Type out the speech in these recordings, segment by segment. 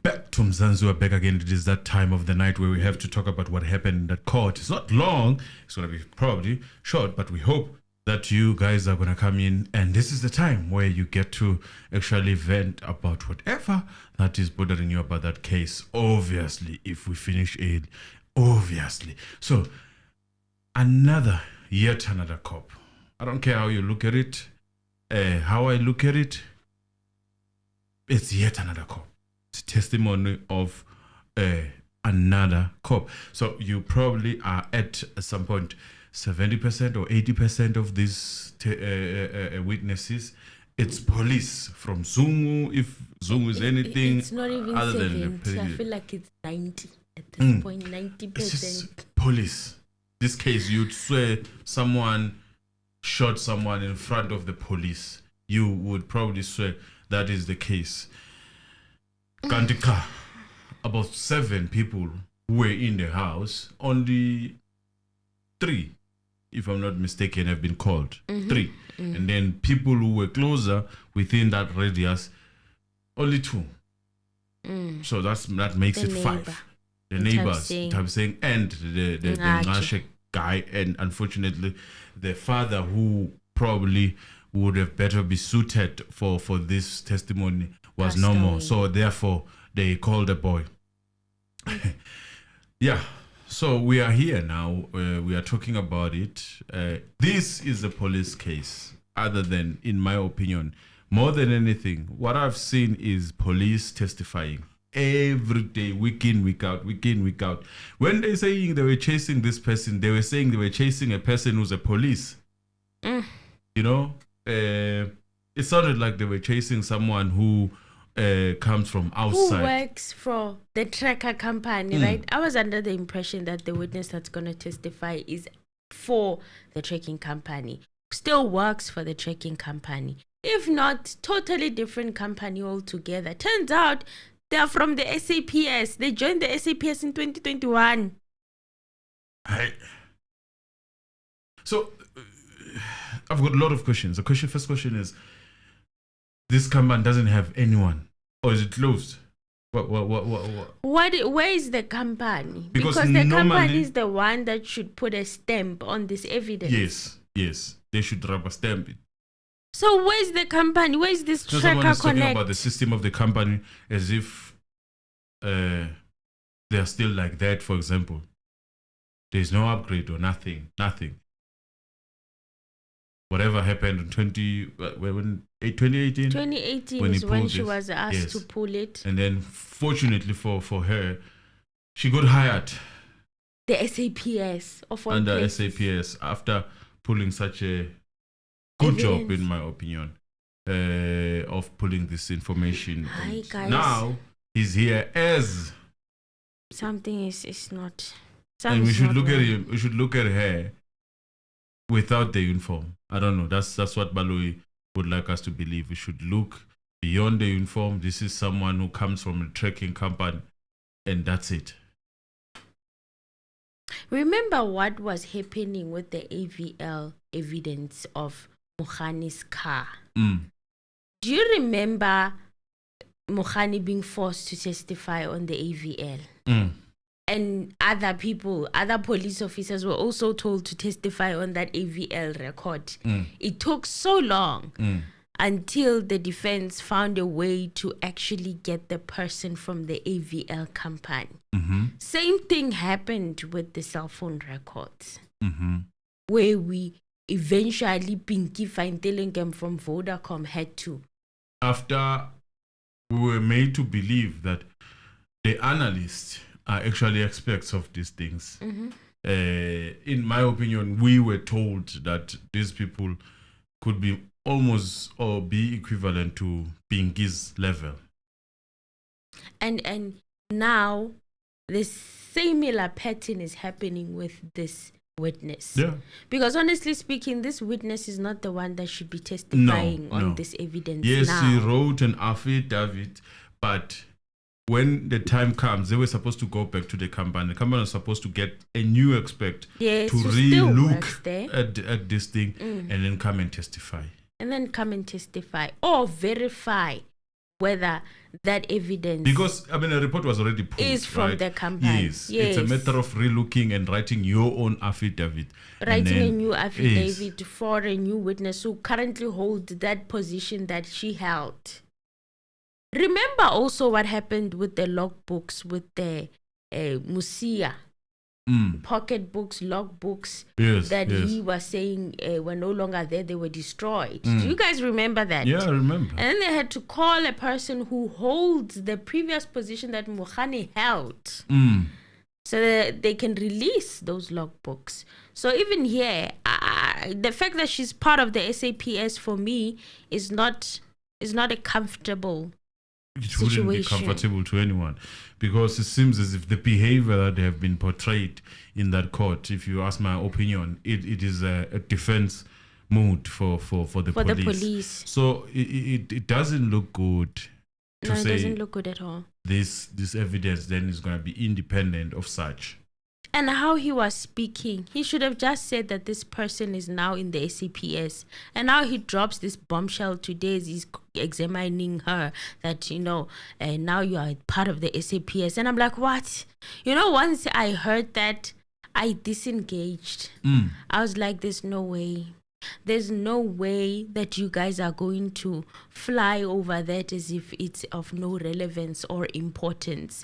Back to Mzanzu, we're back again. It is that time of the night where we have to talk about what happened in that court. It's not long. It's going to be probably short, but we hope that you guys are going to come in. And this is the time where you get to actually vent about whatever that is bothering you about that case. Obviously, if we finish it, obviously. So, yet another cop. I don't care how you look at it. How I look at it, it's yet another cop. Testimony of another cop. So you probably are at some point 70% or 80% of these witnesses. It's police from Zungu. If Zungu is anything, it's not even other 70. than I feel like it's 90 at this point. 90%. It's just police. This case, you'd swear someone shot someone in front of the police. You would probably swear that is the case. Kantika, about 7 people were in the house. Only 3, if I'm not mistaken, have been called. 3. And then people who were closer within that radius, only 2. So that makes it 5. The neighbors, I'm saying, and the Ngashe guy, and unfortunately, the father who probably would have better be suited for this testimony was no more. So therefore, they called the boy. Yeah. So we are here now. We are talking about it. This is a police case. Other than, in my opinion, more than anything, what I've seen is police testifying every day, week in, week out, week in, week out. When they're saying they were chasing this person, they were saying they were chasing a person who's a police. You know, it sounded like they were chasing someone who comes from outside. Who works for the tracker company, right? I was under the impression that the witness that's going to testify is for the tracking company. Still works for the tracking company. If not, totally different company altogether. Turns out they're from the SAPS. They joined the SAPS in 2021. So, I've got a lot of questions. The first question is, this company doesn't have anyone, or is it closed? What? Where is the company? Because the company is the one that should put a stamp on this evidence. Yes. They should rubber stamp it. So where's the company? Where's this tracker someone is connect? Talking about the system of the company as if they're still like that, for example. There's no upgrade or nothing. Whatever happened in 2018? 2018 is when she was asked to pull it. And then fortunately for her, she got hired. The SAPS. Under SAPS after pulling such a good job, in my opinion, of pulling this information. Hi, guys. Now he's here as something is not. And we should look at him. We should look at her without the uniform. I don't know. That's what Baloi would like us to believe. We should look beyond the uniform. This is someone who comes from a trekking company, and that's it. Remember what was happening with the AVL evidence of Mokhani's car? Do you remember Mokhani being forced to testify on the AVL? And other people, other police officers were also told to testify on that AVL record. It took so long until the defense found a way to actually get the person from the AVL company. Same thing happened with the cell phone records, where we eventually Pinky Fine-Tellingham from Vodacom had to. After we were made to believe that the analysts are actually experts of these things. In my opinion, we were told that these people could be almost or be equivalent to Pinky's level. And now the similar pattern is happening with this witness. Yeah. Because honestly speaking, this witness is not the one that should be testifying on this evidence. Yes, now. He wrote an affidavit, but when the time comes, they were supposed to go back to the company. The company was supposed to get a new expert to re-look at this thing and then come and testify. Or verify whether that evidence Because a report was already pulled, is from right? the company. Yes. It's a matter of relooking and writing your own affidavit. Writing a new affidavit for a new witness who currently holds that position that she held. Remember also what happened with the logbooks with the Musia. Pocket books, log books that he was saying were no longer there, they were destroyed. Do you guys remember that? Yeah, I remember. And then they had to call a person who holds the previous position that Mohani held so that they can release those logbooks. So even here, the fact that she's part of the SAPS for me is not a comfortable situation. Wouldn't be comfortable to anyone, because it seems as if the behavior that they have been portrayed in that court, if you ask my opinion, it is a defense mood for the police. So it doesn't look good to say. It doesn't look good at all. This evidence then is going to be independent of such. And how he was speaking, he should have just said that this person is now in the SAPS. And now he drops this bombshell today as he's examining her that, now you are part of the SAPS. And I'm like, what? Once I heard that, I disengaged. I was like, there's no way. There's no way that you guys are going to fly over that as if it's of no relevance or importance.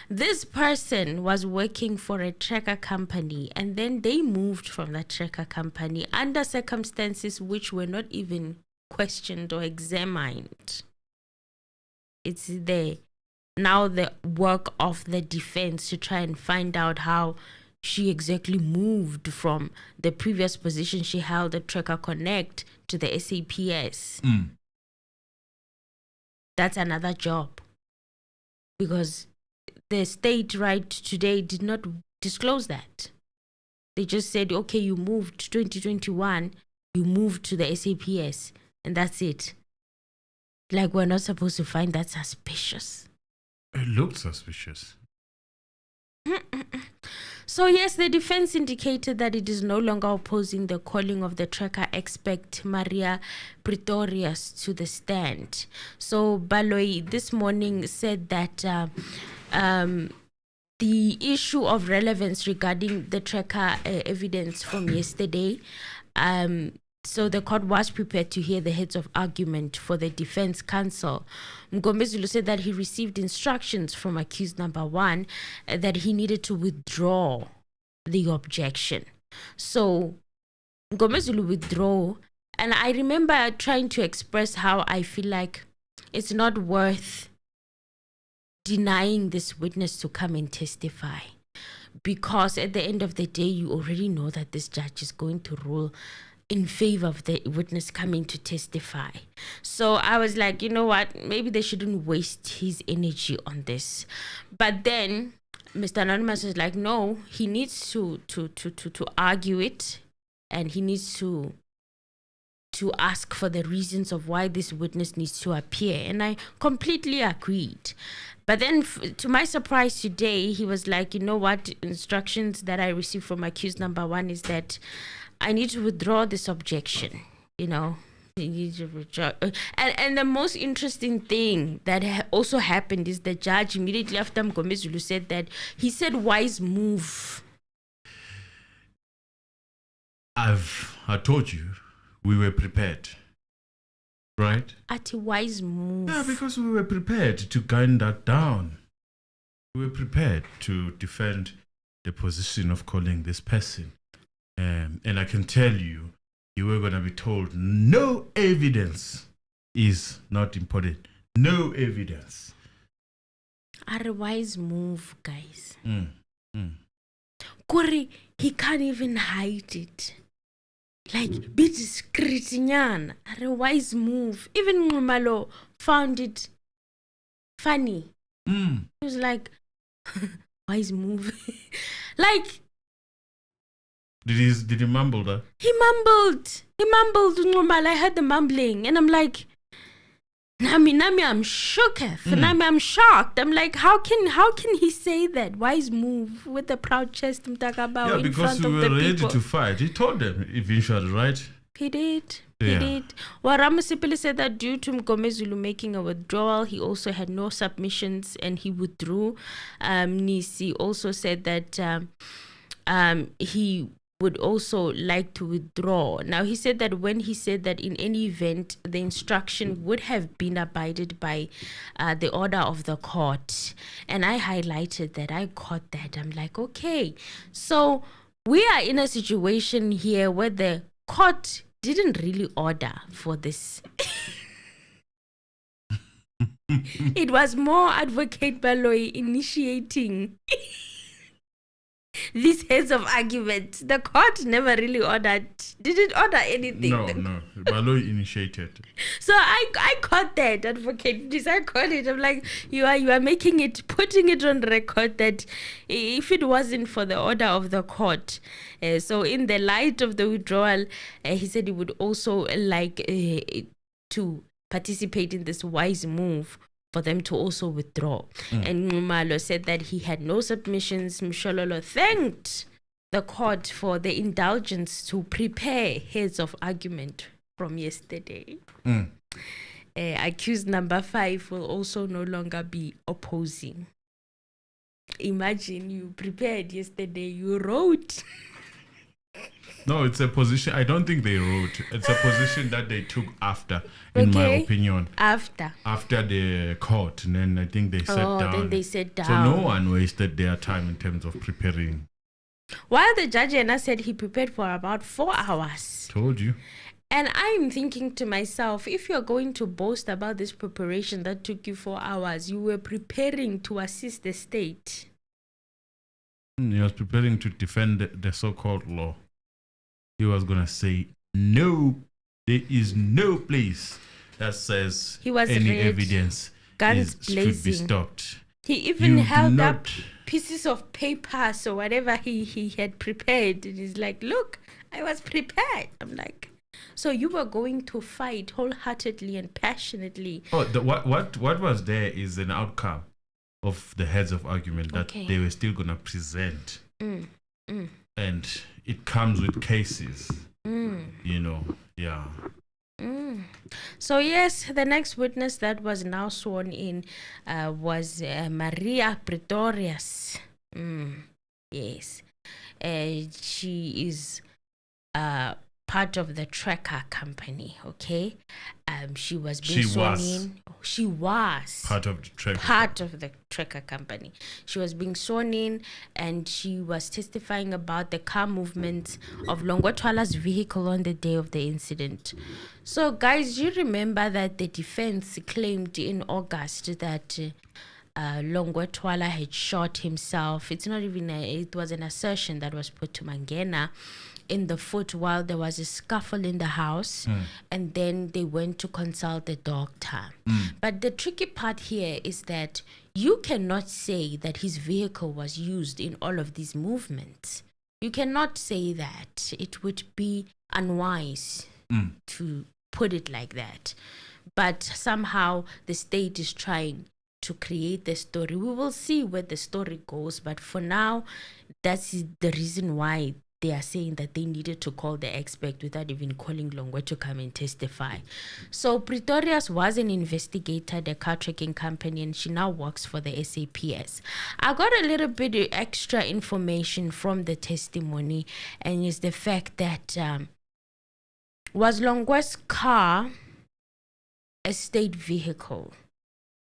This person was working for a tracker company, and then they moved from that tracker company under circumstances which were not even questioned or examined. It's now the work of the defense to try and find out how she exactly moved from the previous position she held at Tracker Connect to the SAPS. That's another job. Because the state right today did not disclose that. They just said, okay, you moved 2021, you moved to the SAPS, and that's it. Like, we're not supposed to find that suspicious. It looked suspicious. So yes, the defense indicated that it is no longer opposing the calling of the tracker expert Maria Pretorius to the stand. So Baloyi this morning said that the issue of relevance regarding the tracker evidence from yesterday, so the court was prepared to hear the heads of argument for the defense counsel. Mgombezulu said that he received instructions from accused number 1 that he needed to withdraw the objection. So Mgombezulu withdrew, and I remember trying to express how I feel like it's not worth denying this witness to come and testify, because at the end of the day, you already know that this judge is going to rule in favor of the witness coming to testify. So I was like, you know what, maybe they shouldn't waste his energy on this. But then Mr. Anonymous is like, no, he needs to argue it, and he needs to ask for the reasons of why this witness needs to appear. And I completely agreed. But then to my surprise today, he was like, you know what, instructions that I received from accused number 1 is that I need to withdraw this objection, you need to withdraw. And the most interesting thing that also happened is the judge immediately after Mgombezulu said that, he said, wise move. I told you, we were prepared, right? At a wise move. Yeah, because we were prepared to gun that down. We were prepared to defend the position of calling this person. And I can tell you, you were going to be told no evidence is not important. No evidence. A wise move, guys. Kuri, he can't even hide it. Like, be discreet, nyan. A wise move. Even Ngumalo found it funny. He was like, wise move. Like, Did he mumble that? He mumbled. I heard the mumbling, and I'm like, Nami, I'm shooketh. Nami, I'm shocked. I'm like, how can he say that? Wise move with the proud chest, Mtakabao, in front of the people. Yeah, because we were ready to fight. He told them eventually, right? He did. He did. Well, Ramasipili said that due to Mgomezulu making a withdrawal, he also had no submissions and he withdrew. Nisi also said that he would also like to withdraw. Now, he said that when he said that in any event, the instruction would have been abided by the order of the court. And I highlighted that. I caught that. I'm like, okay. So we are in a situation here where the court didn't really order for this. It was more Advocate Baloyi initiating these heads of argument. The court never really didn't order anything. No. Baloyi initiated. So I caught that, Advocate. I caught it. I'm like, you are putting it on record that if it wasn't for the order of the court, so in the light of the withdrawal, he said he would also like to participate in this wise move for them to also withdraw. And Ngumalo said that he had no submissions. Mshololo thanked the court for the indulgence to prepare heads of argument from yesterday. Accused number 5 will also no longer be opposing. Imagine you prepared yesterday, you wrote. No, it's a position. I don't think they wrote. It's a position that they took after, in my opinion. After the court. And then I think they sat down. Then they sat down. So no one wasted their time in terms of preparing. While the judge said he prepared for about 4 hours. Told you. And I'm thinking to myself, if you're going to boast about this preparation that took you 4 hours, you were preparing to assist the state. He was preparing to defend the so-called law. He was going to say, no, there is no place that says any evidence should be stopped. He even held up pieces of paper, so whatever he had prepared, and he's like, look, I was prepared. I'm like, so you were going to fight wholeheartedly and passionately. Oh, what was there is an outcome of the heads of argument that they were still going to present. And it comes with cases, So yes, the next witness that was now sworn in was Maria Pretorius. Yes. She is part of the tracker company, okay? She was being sworn in. She was part of the tracker company. She was being sworn in, and she was testifying about the car movement of Longwetwala's vehicle on the day of the incident. So, guys, you remember that the defense claimed in August that Longwetwala had shot himself. It's not even it was an assertion that was put to Mangena in the foot while there was a scuffle in the house, and then they went to consult the doctor. But the tricky part here is that you cannot say that his vehicle was used in all of these movements. You cannot say that. It would be unwise to put it like that. But somehow the state is trying to create the story. We will see where the story goes, but for now, that's the reason why they are saying that they needed to call the expert without even calling Longwe to come and testify. So Pretorius was an investigator at the car tracking company, and she now works for the SAPS. I got a little bit of extra information from the testimony, and it's the fact that was Longwe's car a state vehicle?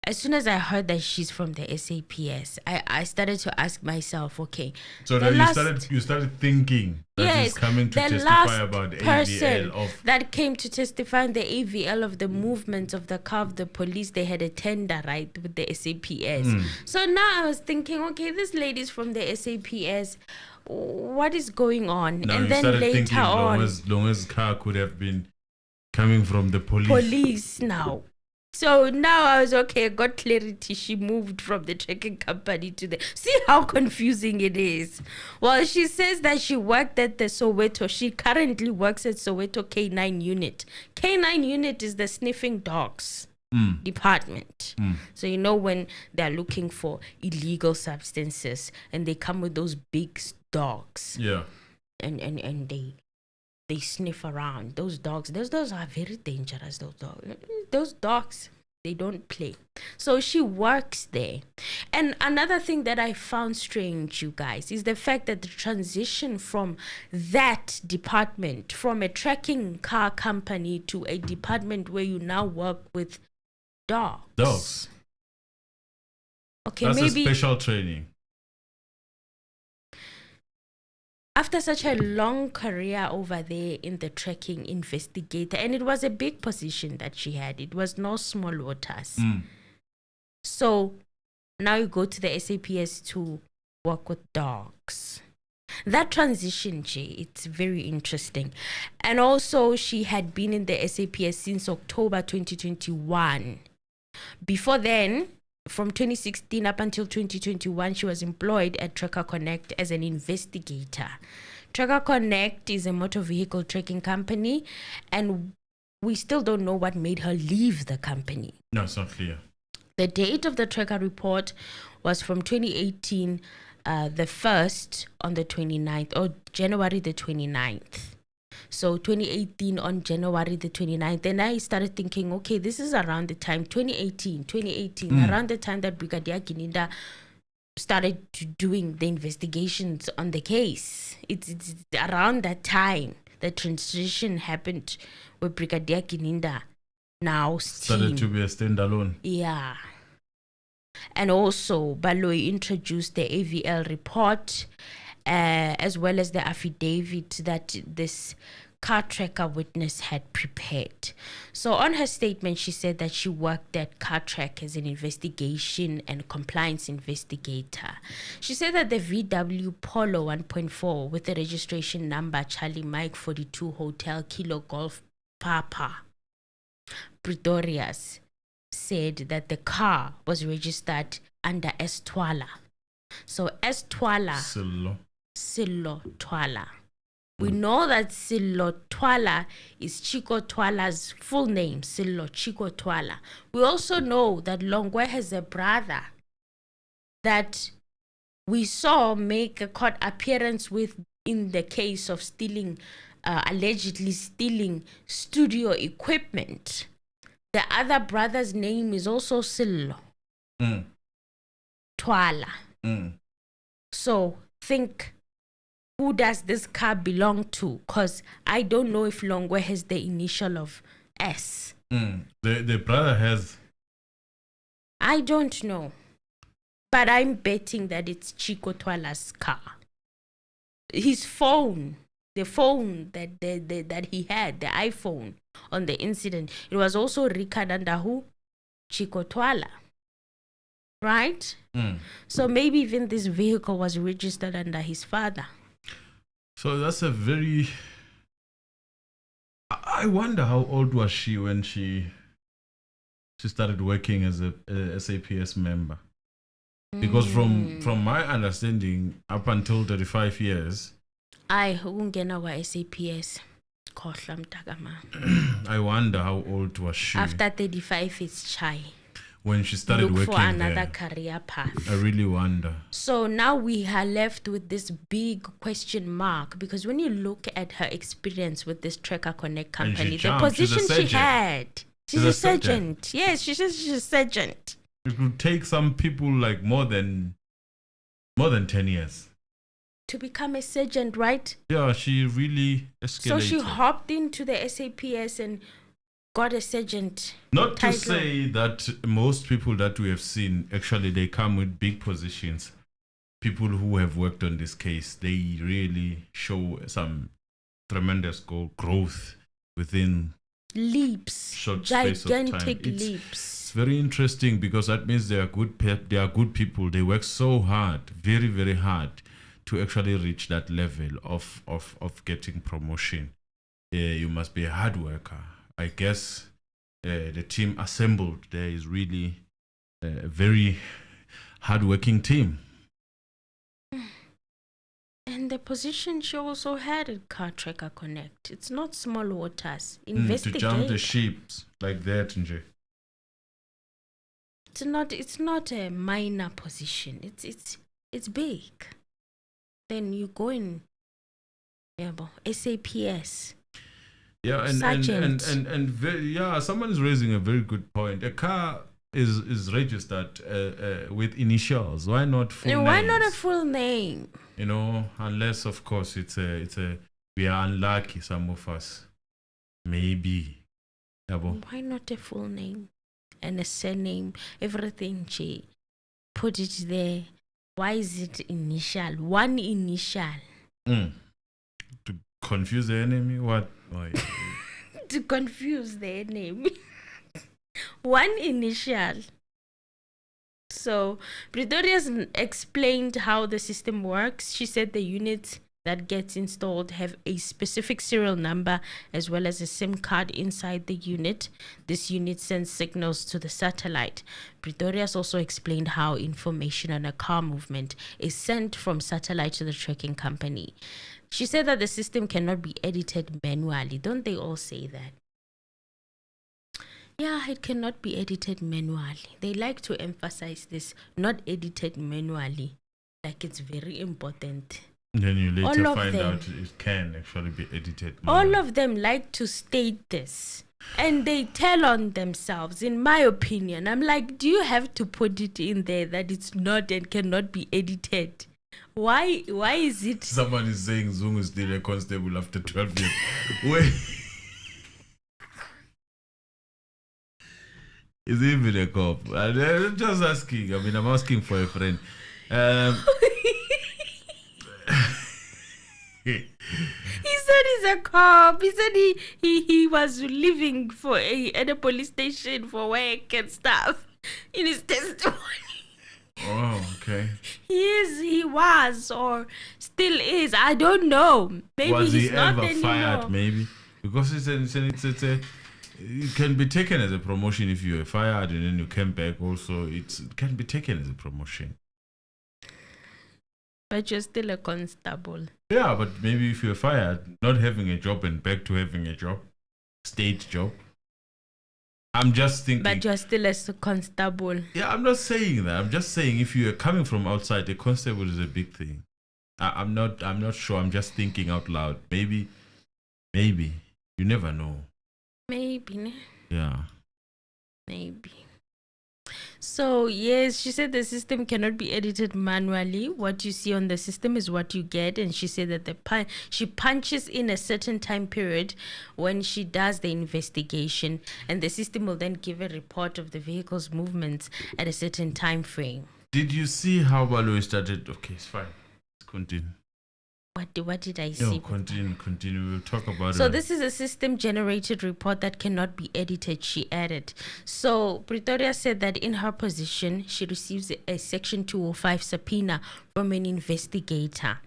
As soon as I heard that she's from the SAPS, I started to ask myself, okay. So then you started thinking that she's coming to testify about the AVL of that came to testify on the AVL of the movement of the car of the police. They had a tender, right, with the SAPS. So now I was thinking, okay, this lady's from the SAPS. What is going on? Now and then later on, Longwe's car could have been coming from the police. Police now. So now I was okay, I got clarity. She moved from the tracking company to the... See how confusing it is. Well, she says that she worked at the Soweto. She currently works at Soweto K9 unit. K9 unit is the sniffing dogs department. So you know when they're looking for illegal substances and they come with those big dogs. Yeah. And they they sniff around. Those dogs are very dangerous. Those dogs, they don't play. So she works there. And another thing that I found strange, you guys, is the fact that the transition from that department, from a tracking car company to a department where you now work with dogs. Okay, that's maybe a special training. After such a long career over there in the tracking investigator, and it was a big position that she had. It was no small waters. So now you go to the SAPS to work with dogs. That transition, Jay, it's very interesting. And also, she had been in the SAPS since October 2021. Before then, from 2016 up until 2021, she was employed at Tracker Connect as an investigator. Tracker Connect is a motor vehicle tracking company, and we still don't know what made her leave the company. No, it's not clear. The date of the Tracker report was from 2018, the 1st on the 29th, or January the 29th. So 2018 on January the 29th. Then I started thinking, okay, this is around the time, 2018, around the time that Brigadier Gininda started doing the investigations on the case. It's around that time the transition happened with Brigadier Gininda now started to be a standalone. Yeah. And also, Baloyi introduced the AVL report, as well as the affidavit that this car tracker witness had prepared. So on her statement, she said that she worked at Car Track as an investigation and compliance investigator. She said that the VW Polo 1.4 with the registration number Charlie Mike 42 Hotel Kilo Golf Papa Pretorius said that the car was registered under S. Twala. So S. Twala, Silo Twala. We know that Silo Twala is Chico Twala's full name, Silo Chico Twala. We also know that Longwe has a brother that we saw make a court appearance with in the case of allegedly stealing studio equipment. The other brother's name is also Silo Twala. So think, who does this car belong to? Because I don't know if Longwe has the initial of S. The brother has. I don't know. But I'm betting that it's Chico Twala's car. His phone, the phone that he had, the iPhone on the incident, it was also recorded under who? Chico Twala. Right? So maybe even this vehicle was registered under his father. So that's a very... I wonder how old was she when she started working as a SAPS member. Because from my understanding, up until 35 years... I SAPS. I wonder how old was she. After 35, it's chai. When she started working for another there. Career path. I really wonder. So now we are left with this big question mark, because when you look at her experience with this Tracker Connect company, the position she had, she's a sergeant. Yes, she says she's a sergeant. It would take some people like more than 10 years to become a sergeant, right? Yeah, she really escalated. So she hopped into the SAPS and got a sergeant Not title. To say that most people that we have seen, actually they come with big positions. People who have worked on this case, they really show some tremendous growth within leaps, short space of time. Gigantic leaps. It's very interesting, because that means they are good people. They work so hard, very, very hard, to actually reach that level of getting promotion. You must be a hard worker. I guess the team assembled there is really a very hard-working team. And the position she also had at Car Tracker Connect, it's not small waters. Investigate. To jump the ships like that, Nje. It's not a minor position. It's big. Then you go in SAPS. Yeah, Sergeant. someone is raising a very good point. A car is registered with initials. Why not full names? Why not a full name? You know, unless of course it's a we are unlucky, some of us. Maybe. Why not a full name and a surname? Everything, G. Put it there. Why is it initial? One initial. To confuse the enemy? What? Why? To confuse the enemy. One initial. So, Pretorius explained how the system works. She said the units that gets installed have a specific serial number as well as a SIM card inside the unit. This unit sends signals to the satellite. Pretorius also explained how information on a car movement is sent from satellite to the tracking company. She said that the system cannot be edited manually. Don't they all say that? Yeah, it cannot be edited manually. They like to emphasize this, not edited manually. Like it's very important. Then you later find out it can actually be edited. All of them like to state this. And they tell on themselves, in my opinion. I'm like, do you have to put it in there that it's not and cannot be edited? Why is it? Someone is saying Zungu is still a constable after 12 years. Wait. Is he even a cop? I'm just asking. I mean, I'm asking for a friend. He said he's a cop. He said he was living at a police station for work and stuff in his testimony. Oh, okay. He was, or still is. I don't know. Maybe was he's he not ever anymore. fired? Maybe because it can be taken as a promotion if you were fired and then you came back. Also, it can be taken as a promotion. But you're still a constable. Yeah, but maybe if you're fired, not having a job and back to having a job, state job. I'm just thinking. But you're still a constable. Yeah, I'm not saying that. I'm just saying if you are coming from outside, a constable is a big thing. I'm not sure. I'm just thinking out loud. Maybe. You never know. Maybe. Yeah. Maybe. So, yes, she said the system cannot be edited manually. What you see on the system is what you get. And she said that she punches in a certain time period when she does the investigation. And the system will then give a report of the vehicle's movements at a certain time frame. Did you see how Baloi started? Okay, it's fine. Let's continue. What did I see? No, continue. We'll talk about it. So this is a system-generated report that cannot be edited, she added. So Pretorius said that in her position, she receives a Section 205 subpoena from an investigator.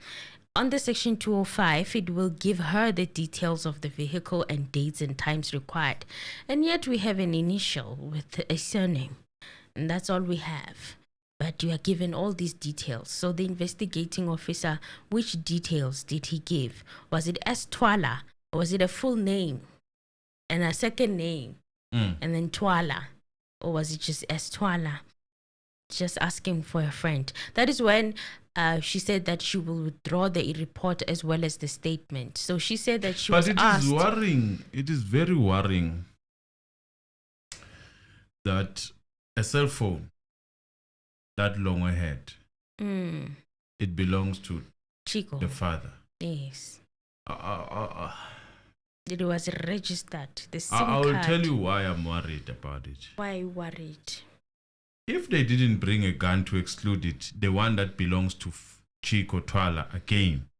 On the Section 205, it will give her the details of the vehicle and dates and times required. And yet we have an initial with a surname. And that's all we have. But you are given all these details. So the investigating officer, which details did he give? Was it S. Twala? Or was it a full name and a second name? And then Twala? Or was it just S. Twala? Just asking for a friend. That is when she said that she will withdraw the report as well as the statement. So she said that she was asked. But it is worrying. It is very worrying that a cell phone that long ahead, it belongs to Chico, the father. Yes. It was registered. The SIM I will card. tell you why I'm worried about it. Why worried? If they didn't bring a gun to exclude it, the one that belongs to Chico Twala again,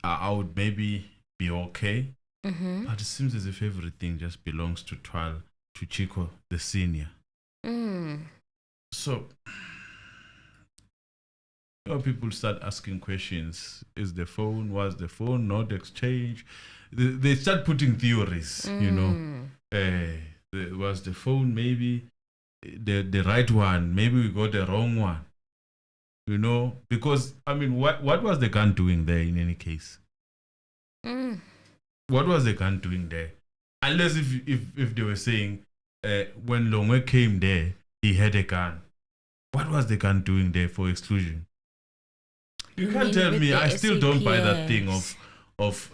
I would maybe be okay. But it seems as if everything just belongs to Twala, to Chico the senior. So, people start asking questions. Was the phone not exchanged? They start putting theories, was the phone maybe the right one? Maybe we got the wrong one. Because, I mean, what was the gun doing there in any case? What was the gun doing there? Unless if they were saying, when Longwe came there, he had a gun. What was the gun doing there for exclusion? You can't tell me. I still don't buy that thing of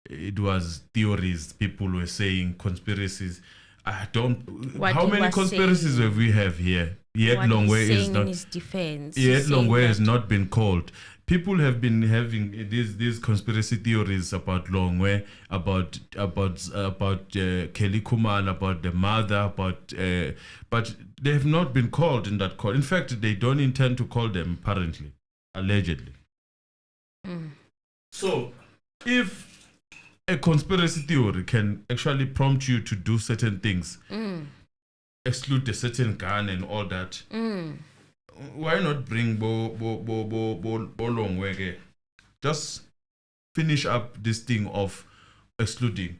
it was theories. People were saying conspiracies. I don't. What How he many was conspiracies saying- have we have here? Yet What Longwe he's is saying in not. his defense. Yet he's saying Longwe has that- not been called. People have been having these conspiracy theories about Longwe, about Kelly Kuman, about the mother, but they have not been called in that call. In fact, they don't intend to call them. Apparently, allegedly. So, if a conspiracy theory can actually prompt you to do certain things, exclude a certain gun and all that, why not bring Bo Longwe? Just finish up this thing of exclude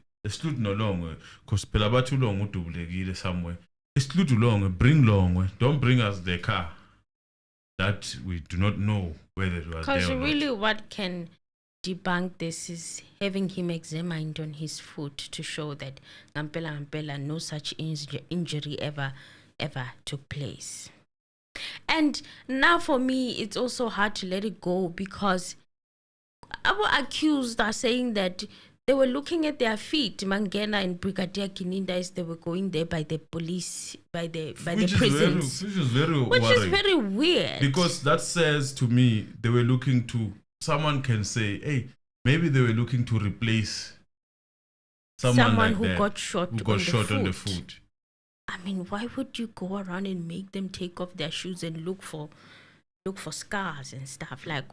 no longer, because Pelabatu Long to somewhere. Exclude Long, bring Long, don't bring us the car that we do not know whether it was there Because or not. really, what can debunk this is having him examined on his foot to show that Ngampela, no such injury ever took place. And now for me, it's also hard to let it go because our accused are saying that they were looking at their feet, Mangena and Brigadier Kininda, as they were going there by the police, by the prisons. Which is very Which worrying. is very weird. Because that says to me, they were looking to, someone can say, hey, maybe they were looking to replace someone like who that, got shot, on the foot. I mean, why would you go around and make them take off their shoes and look for scars and stuff like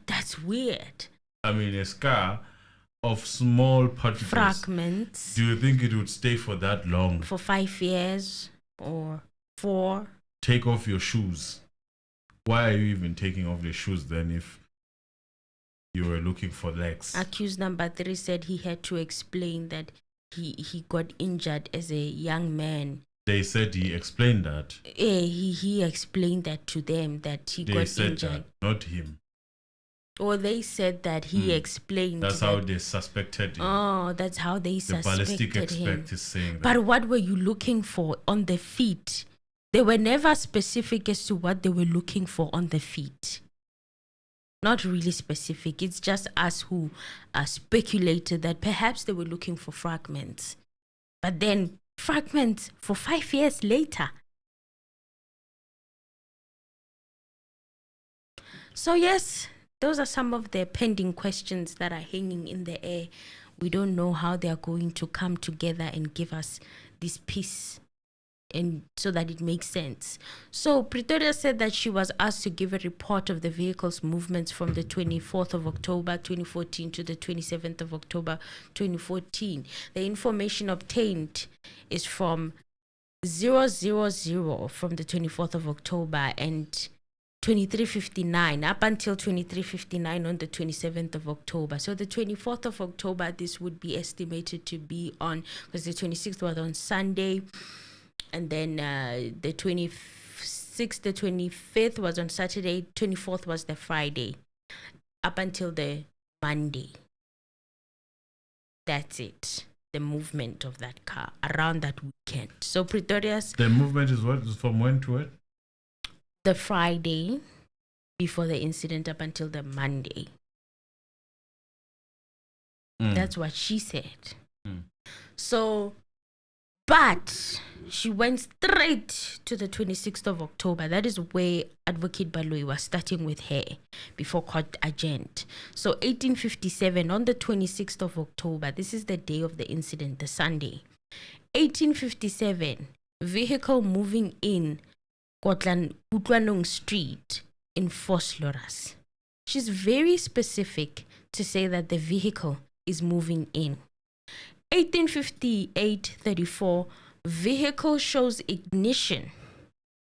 that's weird. I mean, a scar of small particles. Fragments. Do you think it would stay for that long? For 5 years or 4? Take off your shoes. Why are you even taking off your shoes then if you were looking for legs? Accused number 3 said he had to explain that he got injured as a young man. They said he explained that. He explained that to them that he got said injured. That, not him. Or they said that he explained. That's how they suspected him. Oh, that's how they suspected him. The ballistic expert is saying that. But what were you looking for on the feet? They were never specific as to what they were looking for on the feet. Not really specific. It's just us who speculated that perhaps they were looking for fragments. But then fragments for 5 years later. So yes, those are some of the pending questions that are hanging in the air. We don't know how they are going to come together and give us this piece, and so that it makes sense. So Pretorius said that she was asked to give a report of the vehicle's movements from the 24th of October 2014 to the 27th of October 2014. The information obtained is from 000 from the 24th of October and 23:59 up until 23:59 on the 27th of October. So the 24th of October, this would be estimated to be on, because the 26th was on Sunday, and then the 26th, the 25th was on Saturday, 24th was the Friday, up until the Monday. That's it. The movement of that car around that weekend. So Pretorius. The movement is what? From when to when? The Friday before the incident up until the Monday. That's what she said. So, but she went straight to the 26th of October. That is where Advocate Baloyi was starting with her before court adjourned. So 1857, on the 26th of October, this is the day of the incident, the Sunday. 1857, vehicle moving in Kutlwanong Street in Vosloorus. She's very specific to say that the vehicle is moving in. 1858-34, vehicle shows ignition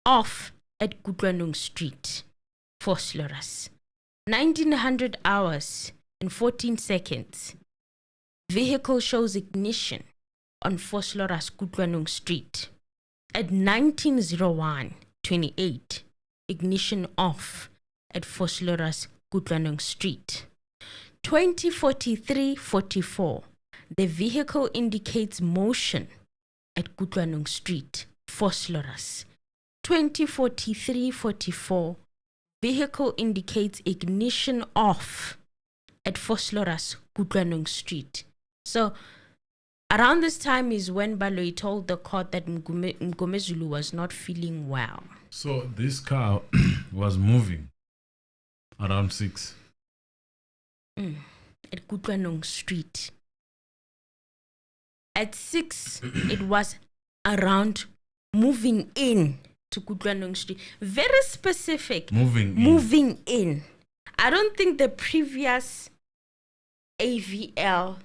off at Kutlwanong Street, Vosloorus. 1900 hours and 14 seconds, vehicle shows ignition on Vosloorus Kutlwanong Street. At 19:01:28, ignition off at Vosloorus Kutlwanong Street. 20:43:44, the vehicle indicates motion at Kutlwanong Street, Vosloorus. 20:43:44, vehicle indicates ignition off at Vosloorus Kutlwanong Street. So around this time is when Baloyi told the court that Mgomezulu was not feeling well. So this car was moving around 6. At Kutwanong Street. At 6, it was around moving in to Kutwanong Street. Very specific. Moving in. I don't think the previous AVL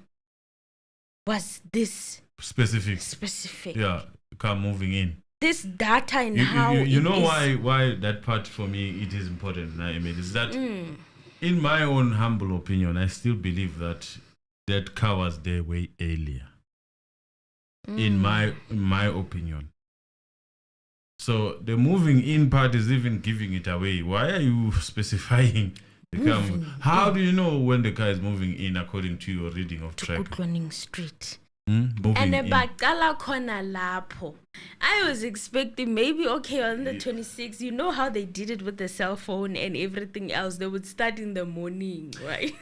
was this specific. Yeah, the car moving in. This data and you know why that part for me it is important. I mean, is that in my own humble opinion, I still believe that car was there way earlier. In my opinion. So the moving in part is even giving it away. Why are you specifying the car? How do you know when the car is moving in according to your reading of track? Kutwanong Street. And I was expecting maybe on the 26th, you know how they did it with the cell phone and everything else, they would start in the morning, right?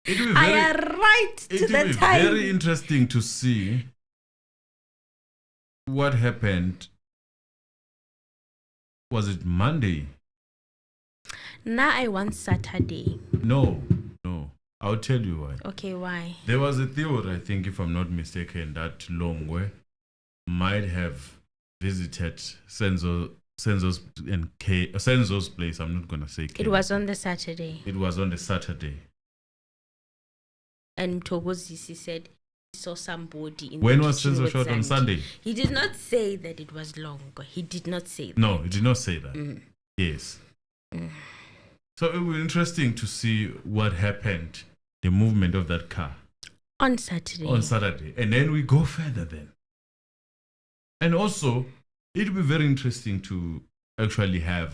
It will be very interesting to see what happened. Was it Monday? Now I want Saturday. No. I'll tell you why. Okay, why? There was a theory, I think, if I'm not mistaken, that Longwe might have visited Senzo's place. I'm not going to say K. It was on the Saturday. And Togozisi said he saw somebody in When the was kitchen Senzo with shot on Sunday? He did not say that it was Longo. He did not say that. No, he did not say that. Yes. So it will be interesting to see what happened, the movement of that car. On Saturday. And then we go further then. And also, it will be very interesting to actually have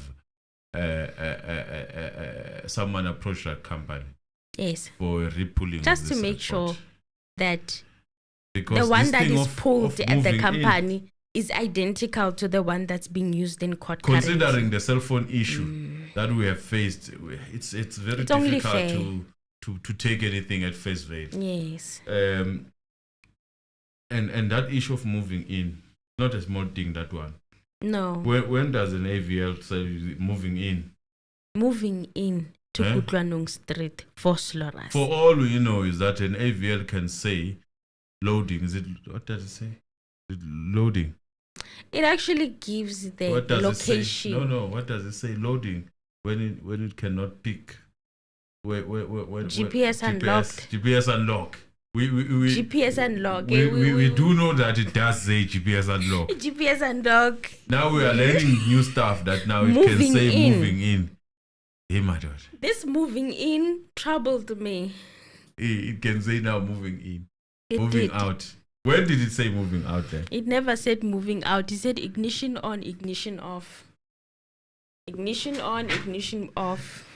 someone approach that company. Yes. For repulling. Just to make sure that the one that is pulled at the company is identical to the one that's being used in court. Considering the cell phone issue that we have faced, it's very difficult to take anything at face value. Yes. And that issue of moving in, not a small thing, that one. No. When does an AVL say moving in? Moving in to Kutwanong Street for Sloras. For all we know is that an AVL can say loading. What does it say? Loading. It actually gives the location. No. What does it say? Loading. When it cannot pick. GPS unlocked. GPS unlock. GPS unlock. We do know that it does say GPS unlock. GPS unlock. Now we are learning new stuff that now it can say moving in. Hey, my God. This moving in troubled me. It can say now moving in. Moving out. When did it say moving out there? It never said moving out. It said ignition on, ignition off. Ignition on, ignition off.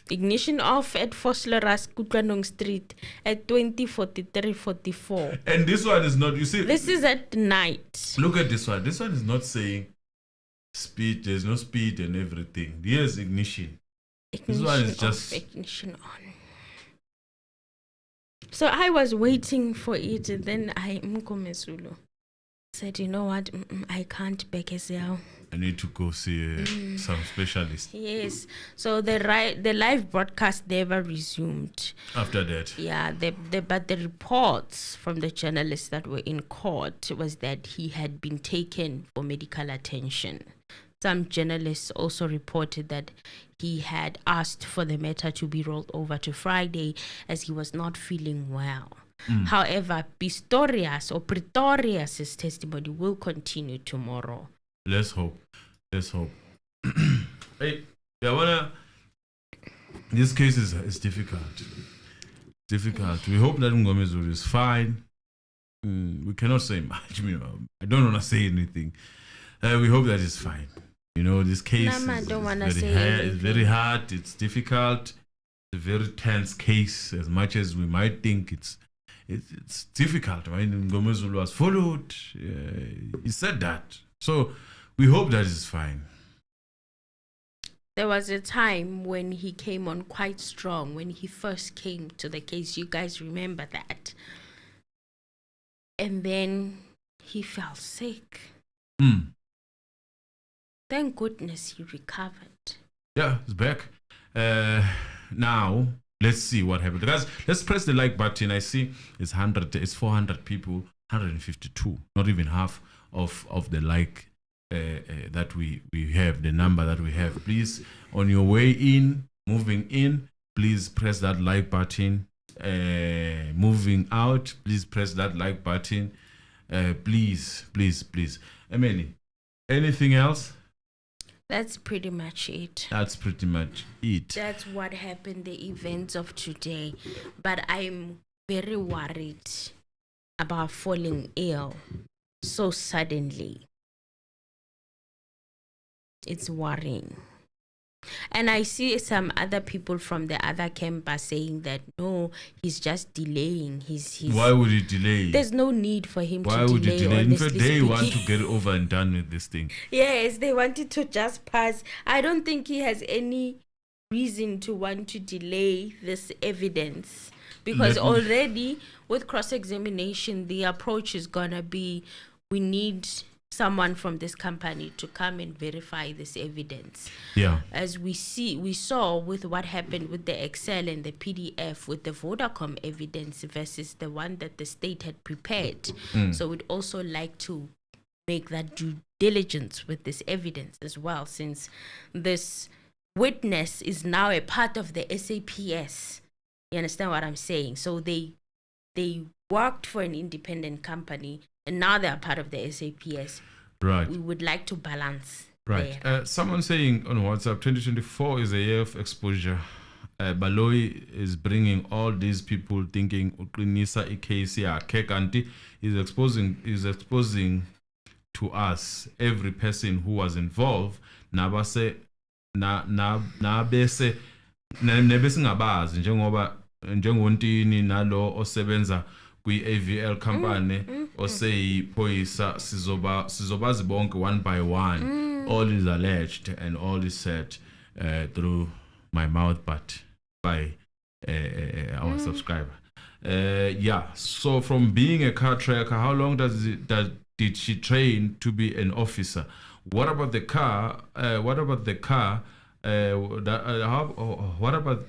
Ignition off at Fosleras Kutwanong Street at 20:43:44. And this one is not, you see. This is at night. Look at this one. This one is not saying speed. There's no speed and everything. Here's ignition. This one is just ignition on. So I was waiting for it, and then Mkomezulu said, you know what, I can't back as well. I need to go see some specialist. Yes. So the live broadcast never resumed. After that. Yeah, but the reports from the journalists that were in court was that he had been taken for medical attention. Some journalists also reported that he had asked for the matter to be rolled over to Friday as he was not feeling well. However, Pretorius' testimony will continue tomorrow. Let's hope. Hey, this case is difficult. We hope that Mgomezulu is fine. We cannot say much. I don't want to say anything. We hope that he's fine. This case is very hard. It's difficult. It's a very tense case. As much as we might think it's difficult. Right? Mgomezulu was followed. He said that. So we hope that he's fine. There was a time when he came on quite strong, when he first came to the case. You guys remember that? And then he fell sick. Thank goodness he recovered. Yeah, he's back. Now, let's see what happened. Guys, let's press the like button. I see it's 400 people, 152, not even half of the like that we have, the number that we have. Please, on your way in, moving in, please press that like button. Moving out, please press that like button. Please. Emily, anything else? That's pretty much it. That's pretty much it. That's what happened, the events of today. But I'm very worried about falling ill so suddenly. It's worrying. And I see some other people from the other camp are saying that no, he's just delaying. He's Why would he delay? There's no need for him to delay. Why would he delay? In fact, they want to get over and done with this thing. Yes, they wanted to just pass. I don't think he has any reason to want to delay this evidence, because already with cross-examination, the approach is gonna be, we need someone from this company to come and verify this evidence. Yeah. As we saw with what happened with the Excel and the PDF with the Vodacom evidence versus the one that the state had prepared. So we'd also like to make that due diligence with this evidence as well, since this witness is now a part of the SAPS. You understand what I'm saying? So they worked for an independent company, and now they are part of the SAPS. Right. We would like to balance. Right. Someone saying on WhatsApp, 2024 is a year of exposure. Baloyi is bringing all these people thinking Uqinisa case Kekanti is exposing to us every person who was involved. Nabese ngabazi njengontini nalo osebenza kwi-AVL company oseyiphoyisa sizobazi bonke one by one. All is alleged and all is said through my mouth, but by our subscriber. So from being a car tracker, how long did she train to be an officer? What about the car? What about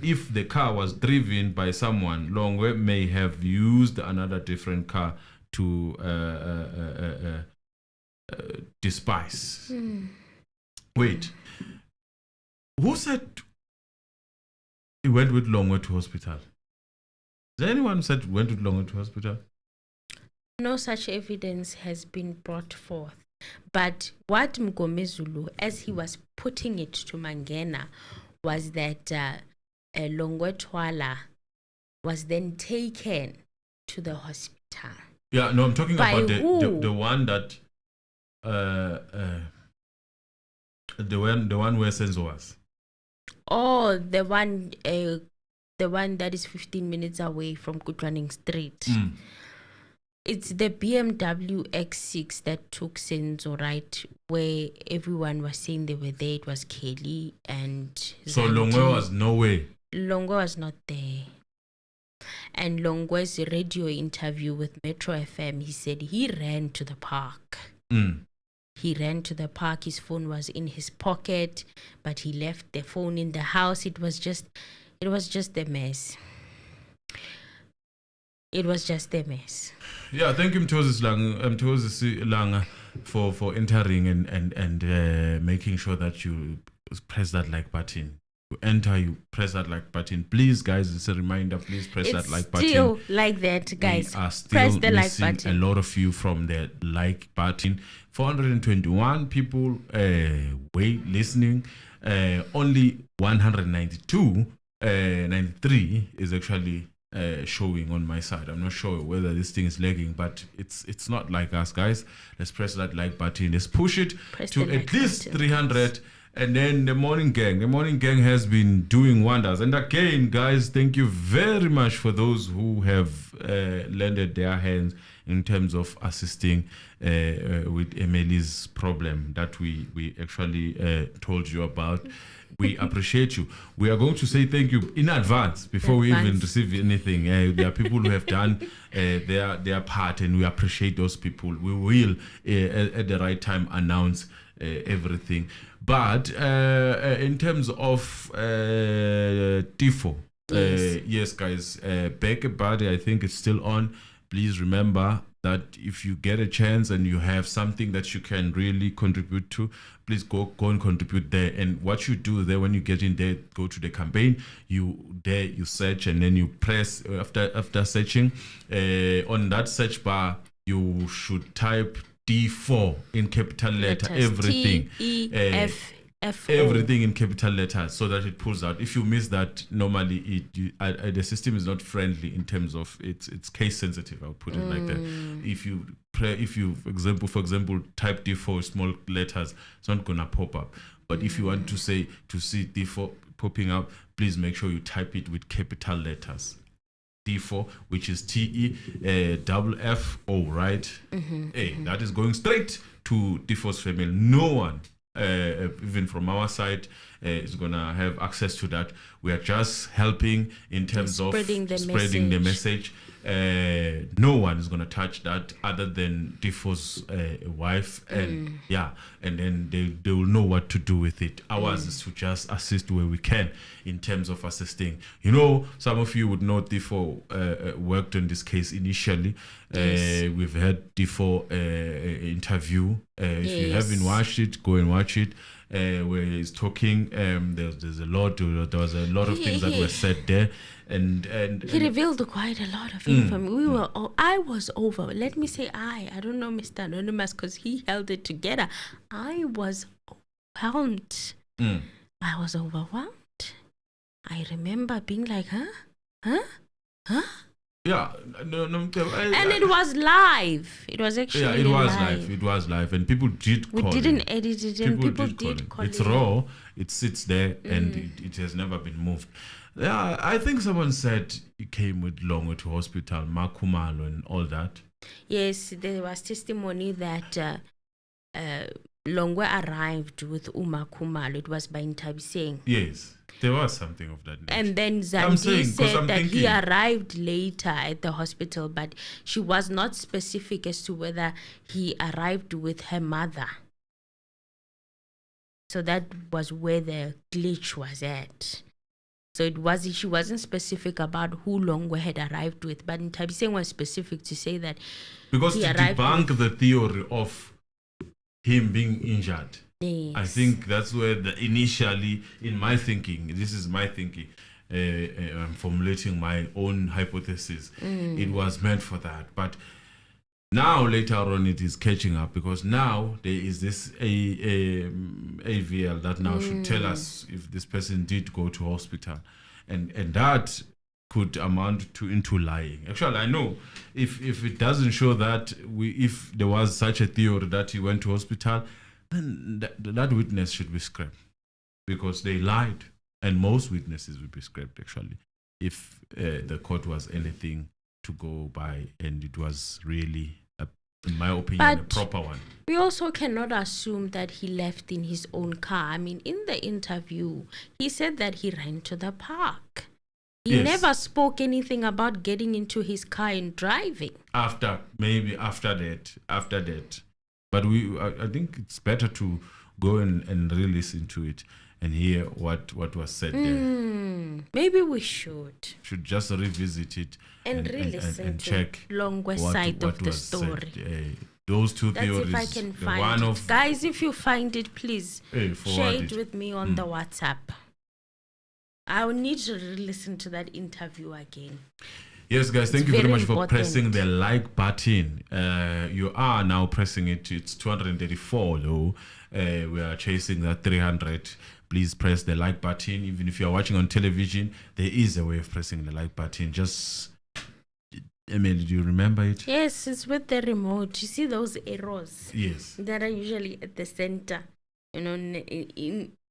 if the car was driven by someone? Longwe may have used another different car to despise. Wait, who said he went with Longwe to hospital? Is there anyone who said he went with Longwe to hospital? No such evidence has been brought forth. But what Mgomezulu, as he was putting it to Mangena, was that Longwe Twala was then taken to the hospital. Yeah, no, I'm talking about the one that the one where Senzo was. Oh, the one that is 15 minutes away from Kutwaning Street. It's the BMW X6 that took Senzo, right? Where everyone was saying they were there. It was Kelly and So Longwe was nowhere. Longwe was not there. And Longwe's radio interview with Metro FM, he said he ran to the park. He ran to the park. His phone was in his pocket, but he left the phone in the house. It was just a mess. It was just a mess. Yeah, thank you, Mtosis Langa, for entering and making sure that you press that like button. You enter, you press that like button. Please, guys, it's a reminder. Please press that like button. Still like that, guys. We are still press the like button. A lot of you from the like button. 421 people listening. Only 192, 93 is actually showing on my side. I'm not sure whether this thing is lagging, but it's not like us, guys. Let's press that like button. Let's push it to at least 300 And then the morning gang. The morning gang has been doing wonders. And again, guys, thank you very much for those who have lended their hands in terms of assisting with Emily's problem that we actually told you about. We appreciate you. We are going to say thank you in advance before we even receive anything. There are people who have done their part, and we appreciate those people. We will, at the right time, announce everything. But in terms of TIFO, yes, guys, Back a Body, I think it's still on. Please remember that if you get a chance and you have something that you can really contribute to, please go and contribute there. And what you do there, when you get in there, go to the campaign, you search, and then you press after searching on that search bar, you should type D4 in capital letter, everything. Everything in capital letters, so that it pulls out. If you miss that, normally the system is not friendly in terms of it's case sensitive. I'll put it like that. If you for example type D4 small letters, it's not gonna pop up. But if you want to see D4 popping up, please make sure you type it with capital letters. D4, which is TEFFO, right? That is going straight to D4's family. No one, even from our side, is gonna have access to that. We are just helping in terms of spreading the message. No one is gonna touch that other than Defoe's wife, and and then they will know what to do with it. Ours is to just assist where we can in terms of assisting. You know, some of you would know Defoe worked on this case initially. We've had Defoe interview. If you haven't watched it, go and watch it. Where he's talking, there's a lot. There was a lot of things that were said there, and he revealed quite a lot of information. I was over. Let me say I don't know Mr. Anonymous, because he held it together. I was overwhelmed. I was overwhelmed. I remember being like, huh? Yeah, no, and it was live. It was actually it was live, and people did call. We didn't edit it, and people did call it. It's raw. It sits there, and it has never been moved. Yeah, I think someone said he came with Longwe to hospital, Makumalo, and all that. Yes, there was testimony that Longwe arrived with Uma Kumalo. It was by Ntabiseng. Yes. There was something of that nature. And then Zandi said that he arrived later at the hospital, but she was not specific as to whether he arrived with her mother. So that was where the glitch was at. So she wasn't specific about who Longwe had arrived with, but Ntabiseng was specific to say that because to debunk the theory of him being injured. Yes. I think that's where initially, in my thinking, this is my thinking, I'm formulating my own hypothesis. It was meant for that. But now, later on, it is catching up, because now there is this AVL that now should tell us if this person did go to hospital. And that could amount into lying. Actually, I know if it doesn't show that, if there was such a theory that he went to hospital, then that witness should be scrapped, because they lied, and most witnesses would be scrapped actually if the court was anything to go by, and it was really, in my opinion, a proper one. We also cannot assume that he left in his own car. I mean, in the interview, he said that he ran to the park. He never spoke anything about getting into his car and driving. After that. But I think it's better to go and re-listen to it and hear what was said there. Maybe we should just revisit it and re-listen and check Longwe's side of the story. Those two theories. If I can find it. Guys, if you find it, please share it with me on the WhatsApp. I will need to re-listen to that interview again. Yes, guys, thank you very much for pressing the like button. You are now pressing it. It's 234, though. We are chasing that 300. Please press the like button. Even if you are watching on television, there is a way of pressing the like button. Just, Emily, do you remember it? Yes, it's with the remote. You see those arrows? Yes. That are usually at the center. You know,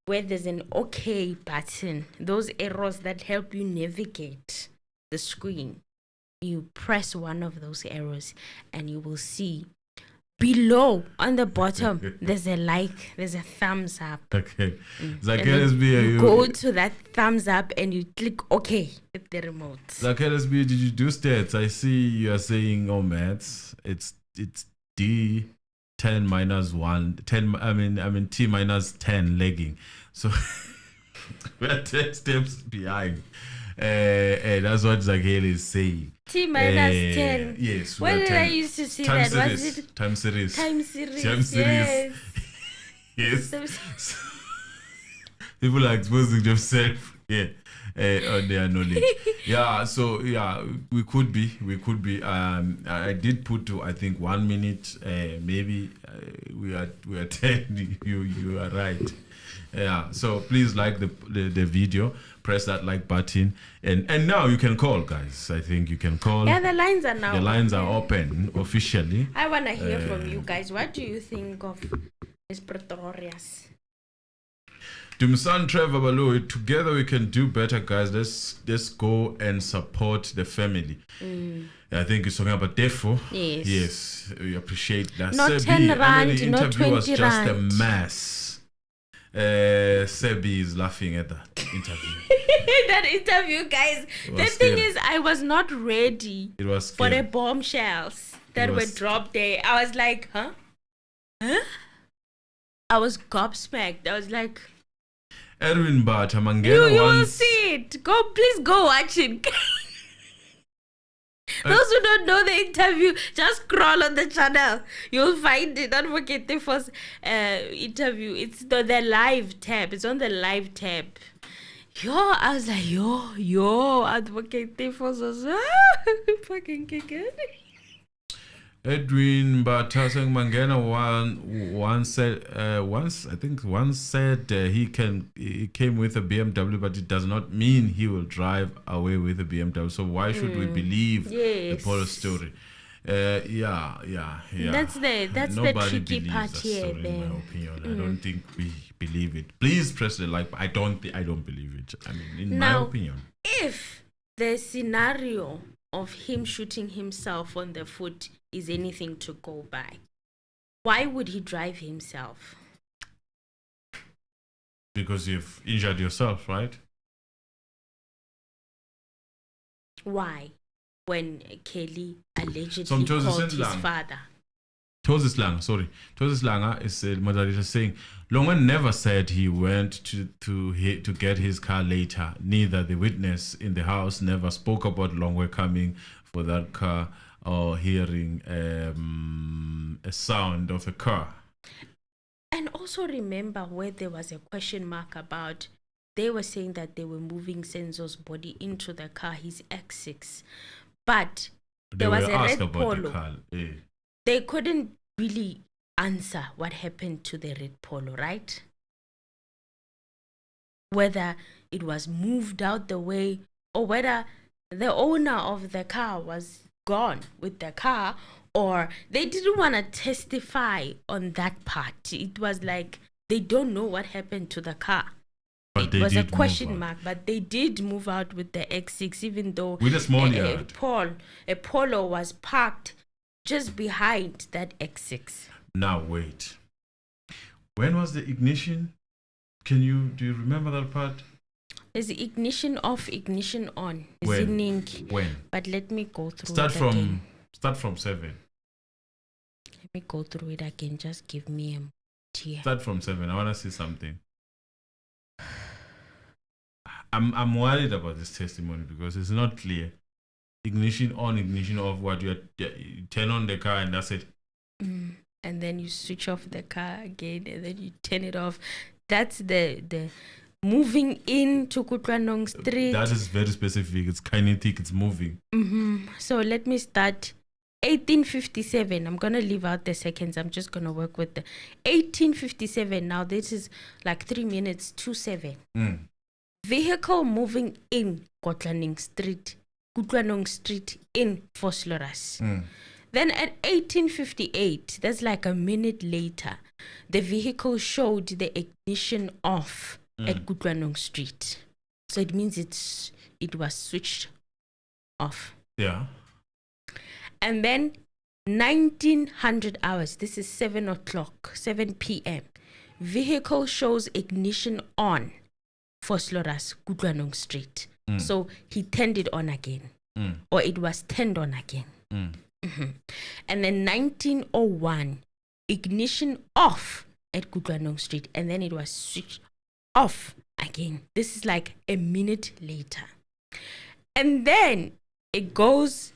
where there's an OK button, those arrows that help you navigate the screen. You press one of those arrows and you will see below on the bottom there's a like, there's a thumbs up. Okay. You go to that thumbs up and you click OK with the remote. Zacchaeus B, did you do stats? I see you are saying, oh maths. It's D 10 minus 1 10 I mean T minus 10 lagging. So we're 10 steps behind. That's what Zacchaeus is saying. T minus 10. Yes. Where did I used to see that? Was it Time series. Time series. Yes. Yes. People are exposing themselves. Yeah. On their knowledge. Yeah. So yeah, we could be. I did put to, I think, 1 minute. Maybe we are 10. You are right. Yeah. So please like the video. Press that like button, and now you can call, guys. I think you can call. Yeah, the lines are now. The lines are open officially. I wanna hear from you guys. What do you think of this Pretorius? Dumsan Trevor Balo, together we can do better, guys. Let's go and support the family. I think it's talking about Defo. Yes, we appreciate that. Not 10 rand, the not interview 20 was just rand. a mess. Sebi is laughing at that interview. That interview, guys. The thing is, I was not ready for the bombshells that were dropped there. I was like, huh? I was gobsmacked. I was like, Edwin Bata Mangena. You will see it. Please go watch it. Those who don't know the interview, just scroll on the channel. You'll find it. Don't forget the first interview. It's the live tab. It's on the live tab. I was like, advocate Tifo's fucking kicking. Edwin Batasang Mangena once said he came with a BMW, but it does not mean he will drive away with a BMW. So why should we believe the Polo story? Yeah. That's the tricky part here. Story, in my opinion, I don't think we believe it. Please press the like. I don't believe it. I mean, in my opinion, if the scenario of him shooting himself on the foot is anything to go by, why would he drive himself? Because you've injured yourself, right? Why? When Kelly allegedly called his father. Tosis Langer is the moderator saying Longan never said he went to get his car later. Neither the witness in the house never spoke about Longwe coming for that car or hearing a sound of a car. And also remember where there was a question mark about, they were saying that they were moving Senzo's body into the car, his X6. But there was a red Polo. They couldn't really answer what happened to the red Polo, right? Whether it was moved out the way or whether the owner of the car was gone with the car, or they didn't want to testify on that part. It was like they don't know what happened to the car. But it was a question mark, but they did move out with the X6, even though with a small yard. A Polo was parked just behind that X6. Now wait, when was the ignition? Do you remember that part? There's ignition off, ignition on. When? But let me go through Start it from again. Start from 7. Let me go through it again. Just give me a tear. Start from 7. I want to see something. I'm worried about this testimony because it's not clear. Ignition on, ignition off. What you turn on the car and that's it. And then you switch off the car again and then you turn it off. That's the moving in to Kutwanong Street. That is very specific. It's kinetic. It's moving. So let me start. 1857. I'm going to leave out the seconds. I'm just going to work with the 1857. Now this is like 3 minutes to 7. Vehicle moving in Kutwanong Street in Vosloorus. Then at 1858, that's like a minute later, the vehicle showed the ignition off at Kutlwanong Street. So it means it was switched off. Yeah. And then 1900 hours, this is 7 p.m. Vehicle shows ignition on for Sloras, Kutlwanong Street. So he turned it on again, or it was turned on again. And then 1901, ignition off at Kutlwanong Street, and then it was switched off again. This is like a minute later. And then it goes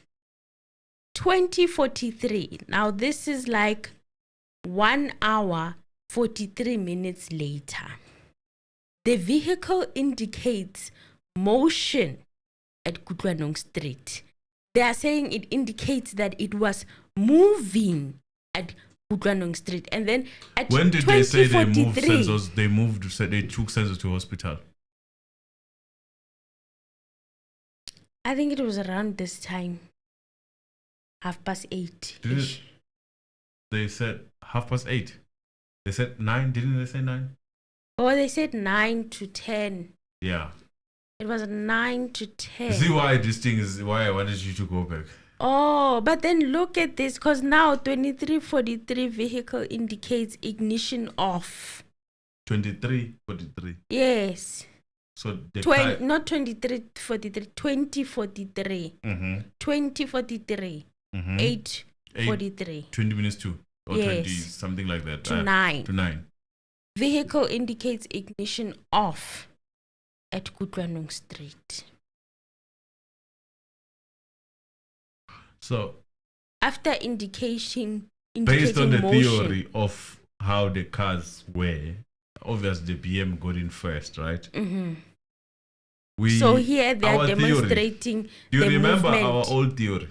20:43. Now this is like 1 hour 43 minutes later. The vehicle indicates motion at Kutlwanong Street. They are saying it indicates that it was moving at Kutlwanong Street. And then at when did they say they moved 20:43, Senzo? They took Senzo to hospital. I think it was around this time, 8:30. They said 8:30. They said 9. Didn't they say 9? Oh, they said 9 to 10. Yeah. It was 9 to 10. See why this thing is why I wanted you to go back. Oh, but then look at this, because now 23:43 vehicle indicates ignition off. 23:43. Yes. So the Not 23:43, 20:43. 20:43. 8:43. 20 minutes to, or Yes. 20, something like that. To 9. To 9. Vehicle indicates ignition off at Kutlwanong Street. So After indicating based on the motion, theory of how the cars were, obviously the BM got in first, right? So here they are our theory. demonstrating Do you the remember movement. our old theory?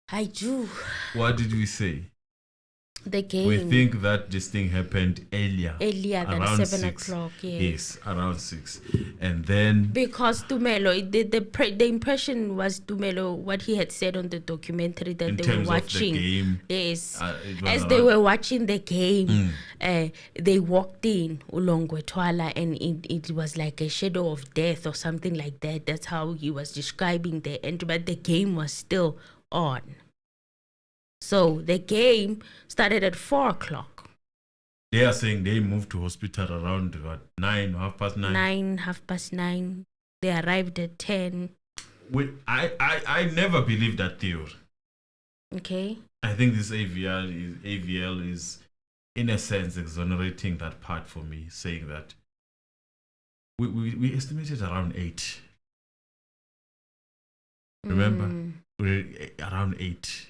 I do. What did we say? The game. We think that this thing happened earlier Than around 7 6. o'clock. Yes, around 6. And then Because Tumelo, the impression was Tumelo, what he had said on the documentary that in they were terms watching. of the game, Yes. it was As they around- were watching the game, they walked in Ulongwe Twala, and it was like a shadow of death or something like that. That's how he was describing the end, but the game was still on. So the game started at 4 o'clock. they are saying they moved to hospital around what, 9, 9:30. 9, 9:30. They arrived at 10. I never believed that theory. Okay. I think this AVL is in a sense exonerating that part for me, saying that we estimated around 8. Remember? We're around 8.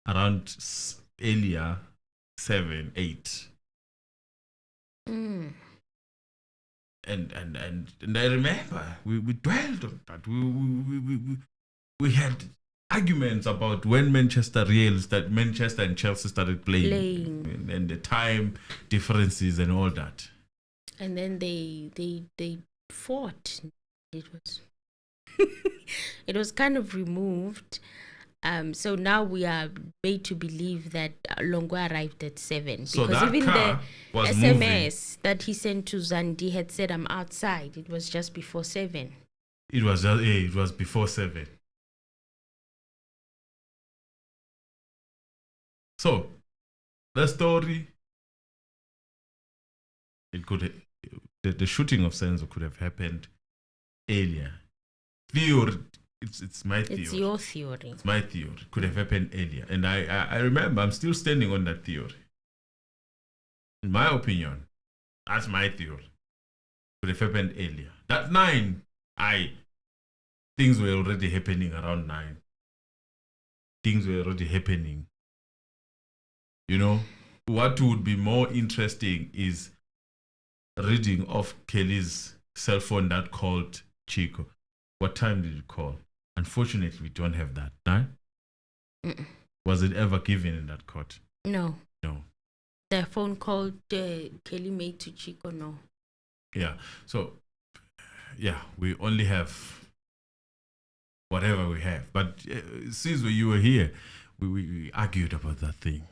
Around earlier 7, 8. And I remember we dwelled on that. We had arguments about when Manchester and Chelsea started playing. And the time differences and all that. And then they fought. It was it was kind of removed. So now we are made to believe that Longwa arrived at 7. So because that even car the was SMS that he sent to Zandi had said, "I'm outside." It was just before 7. It was before 7. So the story, the shooting of Senzo could have happened earlier. Theory. It's my theory. It's your theory. It's my theory. It could have happened earlier. And I remember I'm still standing on that theory. In my opinion, that's my theory. It could have happened earlier. That 9, things were already happening around 9. Things were already happening. You know, what would be more interesting is reading of Kelly's cell phone that called Chico. What time did it call? Unfortunately, we don't have that. No? Was it ever given in that court? No. No. The phone call Kelly made to Chico, no. Yeah. So, yeah, we only have whatever we have. But since you were here, we argued about that thing.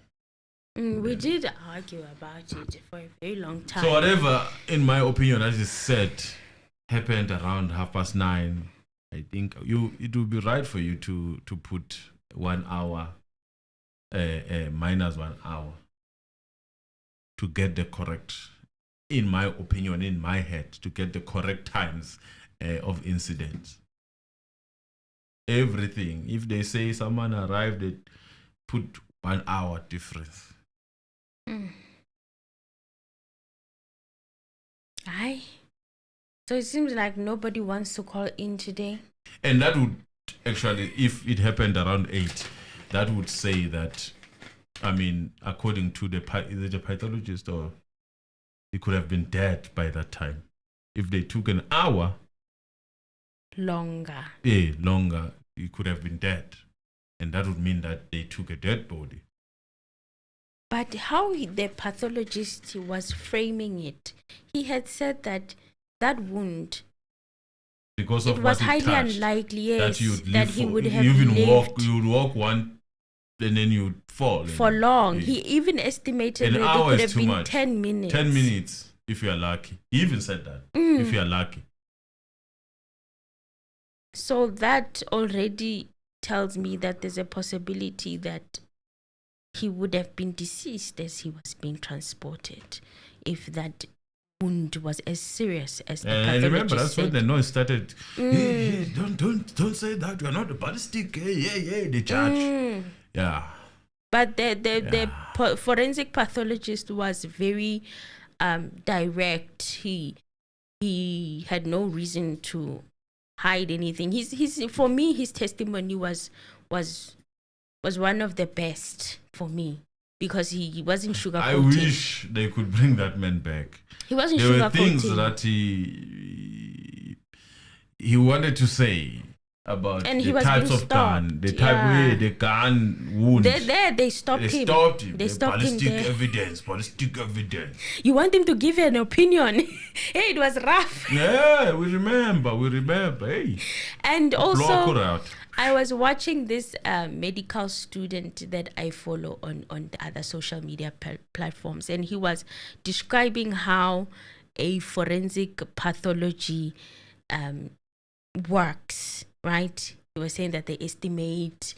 We did argue about it for a very long time. So whatever, in my opinion, that is said, happened around 9:30. I think it would be right for you to put 1 hour minus 1 hour to get the correct, in my opinion, in my head, to get the correct times of incidents. Everything. If they say someone arrived, they put 1 hour difference. Aye. So it seems like nobody wants to call in today. And that would actually, if it happened around 8, that would say that, I mean, according to the pathologist, or he could have been dead by that time. If they took an hour longer, he could have been dead. And that would mean that they took a dead body. But how the pathologist was framing it, he had said that wound, because of it was highly touched, unlikely, yes, that he would have you lived. You would walk one, and then you'd fall. For long. He even estimated that it could have been much. 10 minutes. 10 minutes, if you are lucky. He even said that, if you are lucky. So that already tells me that there's a possibility that he would have been deceased as he was being transported, if that wound was as serious as the pathologist and remember, that's said. when the noise started. Hey, don't say that. You are not a ballistic. Hey, the judge. Yeah. But the forensic pathologist was very direct. He had no reason to hide anything. For me, his testimony was one of the best for me, because he wasn't sugarcoating. I wish they could bring that man back. He wasn't sugarcoating. There were sugarcoating. things that he wanted to say about and the types of gun, the type the gun wound. They stopped him. They stopped him there. Ballistic evidence. You want him to give an opinion? Hey, it was rough. Yeah, we remember. Hey. And also, I was watching this medical student that I follow on the other social media platforms, and he was describing how a forensic pathology works, right? He was saying that they estimate,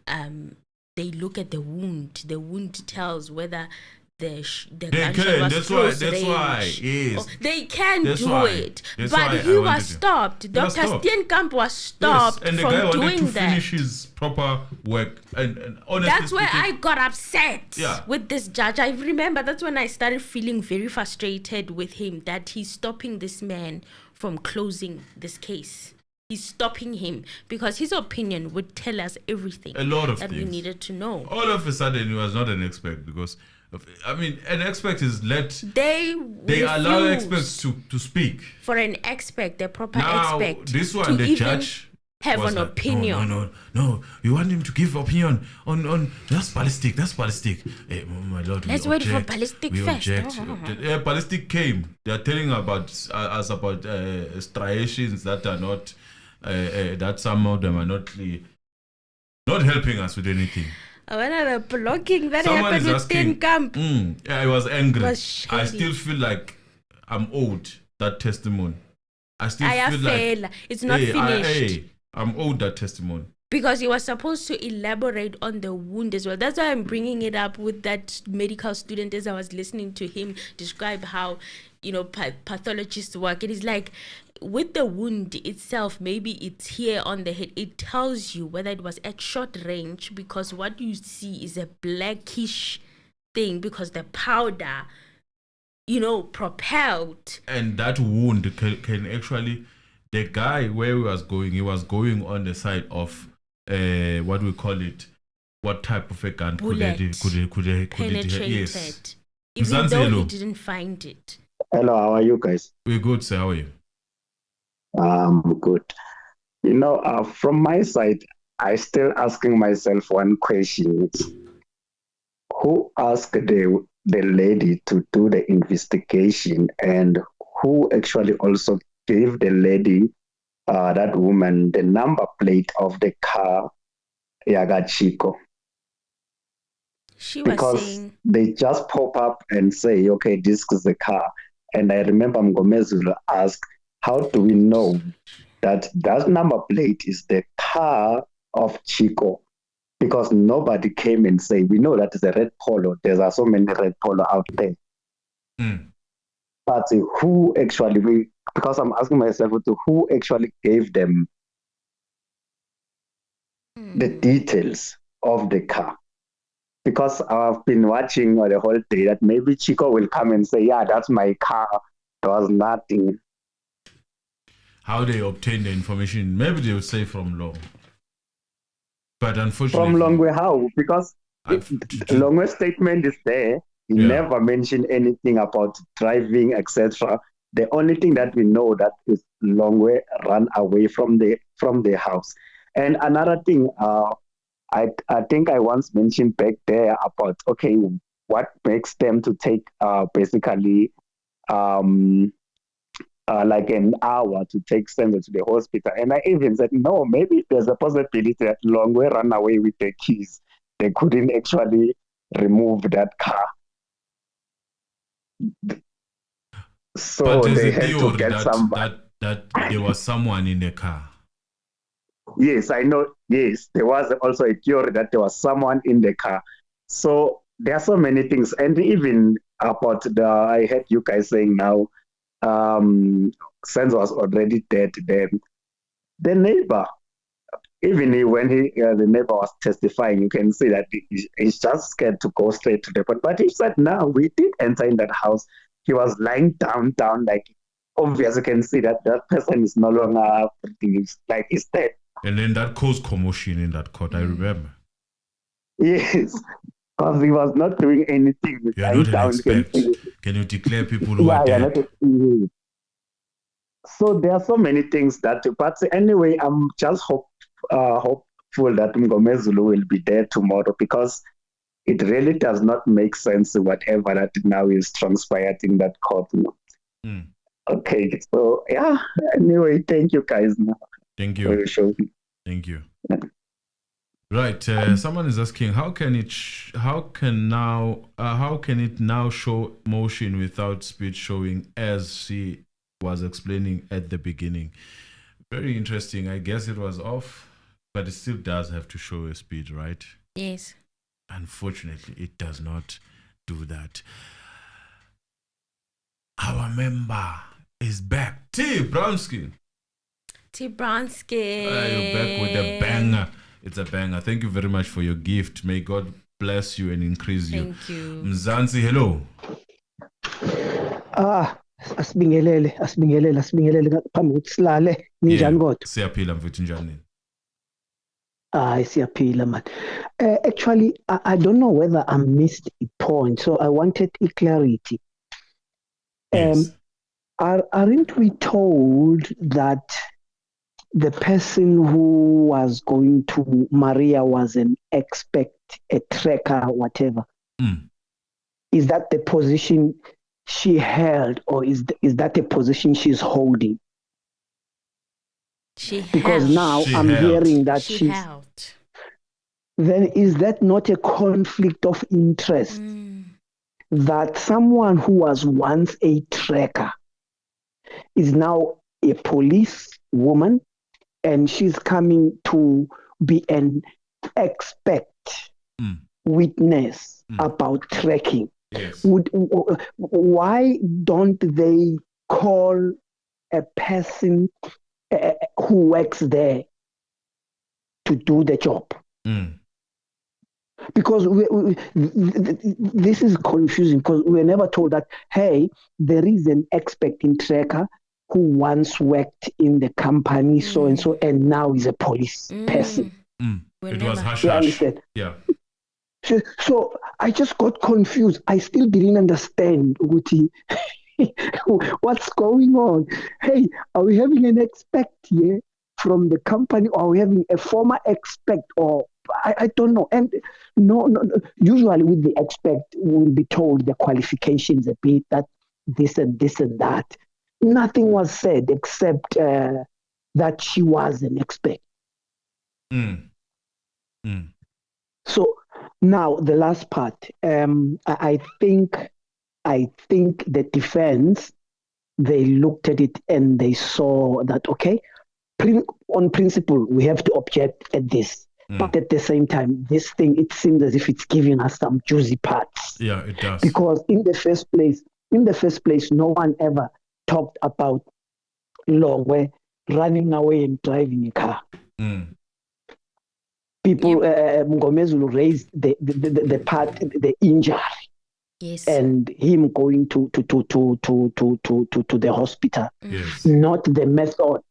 they look at the wound. The wound tells whether the gunshot was close range. That's why, yes. They can do it. But he was stopped. Dr. Steenkamp was stopped from doing that. And the guy wanted to finish his proper work. And honestly, that's where I got upset with this judge. I remember that's when I started feeling very frustrated with him, that he's stopping this man from closing this case. He's stopping him because his opinion would tell us everything. A lot of that things we needed to know. All of a sudden, he was not an expert, because I mean, an expert is they allow experts to speak. For an expert, the proper expert. This one, the judge have an opinion. No. You want him to give opinion on that's ballistic. Hey, my lord, let's wait for ballistic first. Ballistic came. They are telling us about striations that are not that some of them are not helping us with anything. When I was blocking that happened with Steenkamp. I was angry. I still feel like I'm owed that testimony. I still feel like it's not finished. I'm owed that testimony. Because he was supposed to elaborate on the wound as well. That's why I'm bringing it up with that medical student, as I was listening to him describe how, pathologists work. It is like, with the wound itself, maybe it's here on the head. It tells you whether it was at short range, because what you see is a blackish thing, because the powder, propelled. And that wound can actually, the guy where he was going on the side of what we call it, what type of a gun bullet could it penetrated. Yes. Even though he didn't find it. Hello, how are you guys? We're good, sir. How are you? Good. From my side, I still asking myself one question. It's, who asked the lady to do the investigation, and who actually also gave the lady, that woman, the number plate of the car, Yaga Chico? She was because saying they just pop up and say, okay, this is the car. And I remember Mgomezulu asked, how do we know that that number plate is the car of Chico? Because nobody came and said, we know that it's a red polo. There are so many red polo out there. But who actually, because I'm asking myself, who actually gave them the details of the car? Because I've been watching the whole day that maybe Chico will come and say, yeah, that's my car. There was nothing. How they obtain the information? Maybe they would say from Long. But unfortunately... From Longwe, how? Because Longwe's statement is there. He never mentioned anything about driving, etc. The only thing that we know that is Longwe ran away from the house. And another thing, I think I once mentioned back there about, okay, what makes them to take basically like an hour to take Senzo to the hospital. And I even said, no, maybe there's a possibility that Longwe ran away with the keys. They couldn't actually remove that car. So they had to get somebody. That there was someone in the car. Yes, I know. Yes, there was also a theory that there was someone in the car. So there are so many things. And even about I heard you guys saying now, Senzo was already dead then. The neighbor, even when the neighbor was testifying, you can see that he's just scared to go straight to the point. But he said, no, we did enter in that house. He was lying down, like, obviously you can see that that person is no longer breathing, like he's dead. And then that caused commotion in that court, I remember. Yes, because he was not doing anything. You are not an expert. Can you declare people who are dead? So there are so many things that, but anyway, I'm just hopeful that Mgomezulu will be there tomorrow, because it really does not make sense whatever that now is transpired in that court. Okay, so yeah, anyway, thank you guys. Thank you. For your show. Thank you. Right, someone is asking, how can it now show motion without speed showing, as she was explaining at the beginning? Very interesting. I guess it was off, but it still does have to show a speed, right? yes. Unfortunately, it does not do that. Our member is back. T. Brownskin. T. Brownskin. You're back with a banger. It's a banger. Thank you very much for your gift. May God bless you and increase you. Thank you. Mzansi, hello. Asibingelele phambi kokuthi silale ninjani kodwa? Siyaphila mfethu njani? Siyaphila man. Actually, I don't know whether I missed a point, so I wanted clarity. Yes. Aren't we told that the person who was going to Maria was an expert, a tracker, whatever? Is that the position she held, or is that the position she's holding? Because now I'm hearing that she's held. Then is that not a conflict of interest? That someone who was once a tracker is now a police woman, and she's coming to be an expert witness about tracking. Yes. Why don't they call a person who works there to do the job? Because this is confusing, because we were never told that, hey, there is an expert in tracker who once worked in the company so and so, and now is a police person. It was hush. Yeah. So I just got confused. I still didn't understand, Uguti. What's going on? Hey, are we having an expert here from the company, or are we having a former expert, or I don't know. And no, usually with the expert, we'll be told the qualifications a bit, that this and this and that. Nothing was said except that she was an expert. So Now, the last part. I think the defense, they looked at it and they saw that, okay, on principle, we have to object at this. But at the same time, this thing, it seems as if it's giving us some juicy parts. Yeah, it does. Because in the first place, no one ever talked about Longwe running away and driving a car. People, Mngomezulu raised the part, the injury. Yes. And him going to the hospital. Yes. Not the method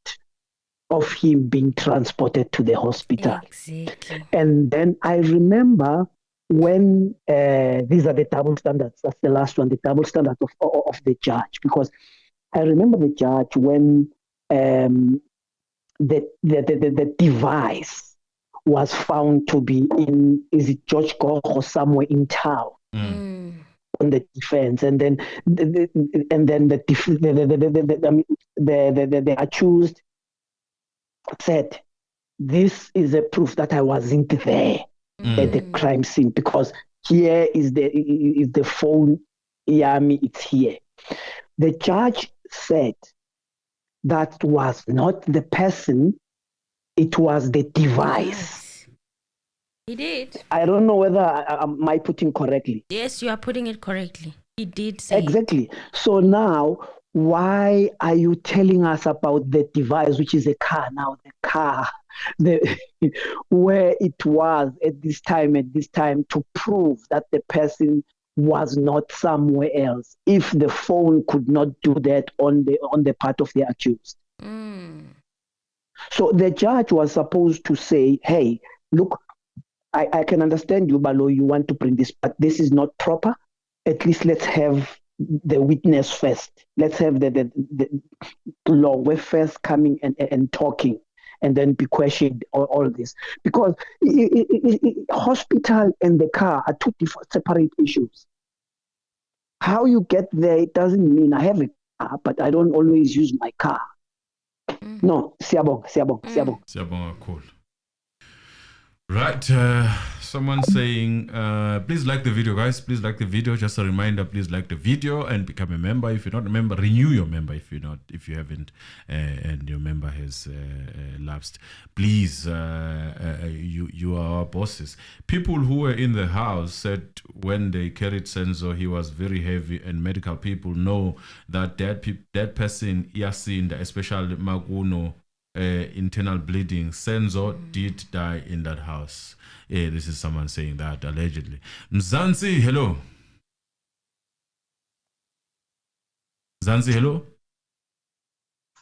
of him being transported to the hospital. Exactly. And then I remember when these are the double standards. That's the last one, the double standard of the judge. Because I remember the judge when the device was found to be in, is it George Gore or somewhere in town? On the defense, and then the accused said, "This is a proof that I wasn't there at the crime scene, because here is the phone, Yami, it's here." The judge said that was not the person; it was the device. He did. I don't know whether am I putting correctly. Yes, you are putting it correctly. He did say exactly. So now, why are you telling us about the device, which is a car? Now the car, where it was at this time, to prove that the person was not somewhere else. If the phone could not do that on the part of the accused. So the judge was supposed to say, "Hey, look, I can understand you, Balo, you want to bring this, but this is not proper. At least let's have the witness first. Let's have the law first coming and talking, and then be questioned all this." Because hospital and the car are two separate issues. How you get there, it doesn't mean I have a car, but I don't always use my car. No, siyabonga. Siyabonga, cool. Right, someone saying, please like the video, guys. Please like the video. Just a reminder, please like the video and become a member. If you're not a member, renew your member. If you haven't, and your member has lapsed, please. You are our bosses. People who were in the house said when they carried Senzo, he was very heavy, and medical people know that that person, Yasinda, especially Maguno. Internal bleeding. Senzo did die in that house. This is someone saying that allegedly. Mzansi, hello. Mzansi, hello.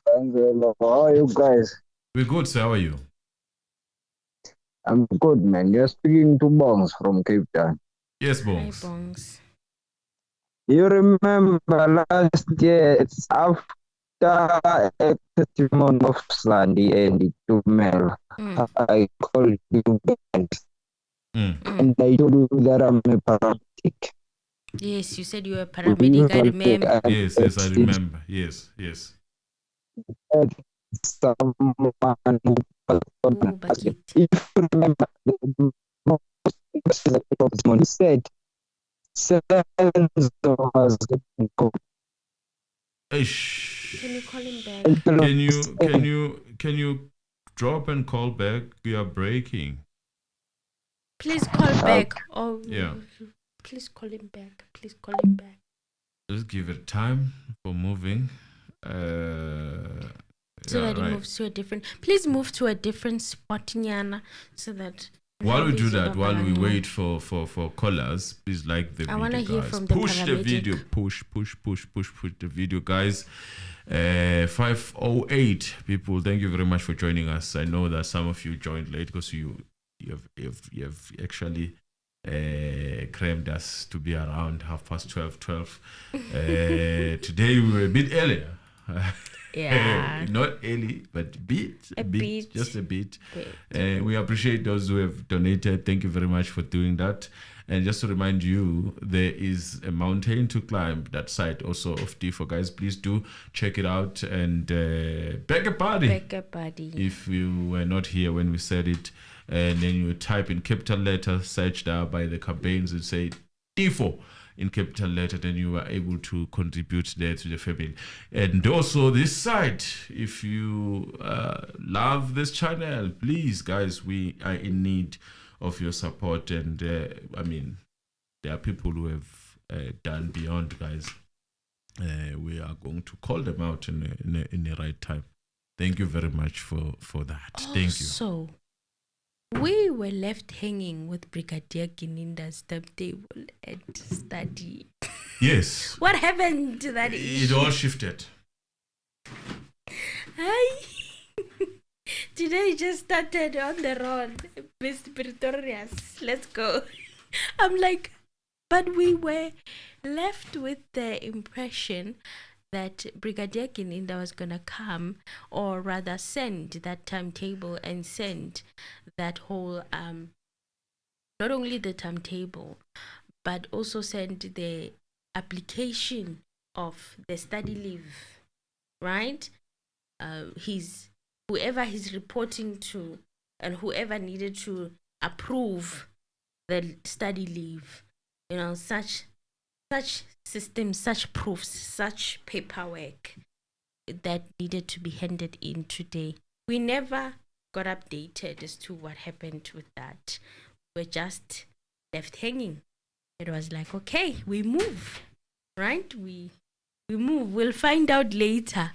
Hello. How are you guys? We're good, sir. How are you? I'm good, man. You're speaking to Bongs from Cape Town. Yes, Bongs. Bongs. Hi, Bongs. You remember last year, it's after a testimony of Sandy and Tumel, I called you and I told you that I'm a paramedic. Yes, you said you were a paramedic. I remember. Yes, I remember. Yes. Someone who if you remember, he said, Senzo was good. Can you call him back? Can you drop and call back? We are breaking. Please call back. Yeah. Please call him back. Let's give it time for moving. So that it moves to a different. Please move to a different spot, Nyana, so that. While we do that, while we wait for callers, please like the video, want to hear guys. from the Push the paramedic. video. Push the video, guys. 508 people. Thank you very much for joining us. I know that some of you joined late because you have actually crammed us to be around 12:30. Today we were a bit earlier. Yeah. Not early, but a bit, just a bit. We appreciate those who have donated. Thank you very much for doing that. And just to remind you, there is a mountain to climb that side also of D4. Guys, please do check it out. And beg a party. If you were not here when we said it, and then you type in capital letter, search there by the campaigns and say D4 in capital letter, then you are able to contribute there to the family. And also this side, if you love this channel, please guys, we are in need of your support. And there are people who have done beyond, guys. We are going to call them out in the right time. Thank you very much for that. Thank you. So we were left hanging with Brigadier Kininda's timetable at study. Yes. What happened to that issue? It all shifted. Today just started on the road, Mr. Pretorius. Let's go. I'm like, but we were left with the impression that Brigadier Kininda was going to come, or rather send that timetable and send that whole, not only the timetable, but also send the application of the study leave, right? Whoever he's reporting to and whoever needed to approve the study leave, such systems, such proofs, such paperwork that needed to be handed in today. We never got updated as to what happened with that. We're just left hanging. It was like, okay, we move, right? We move. We'll find out later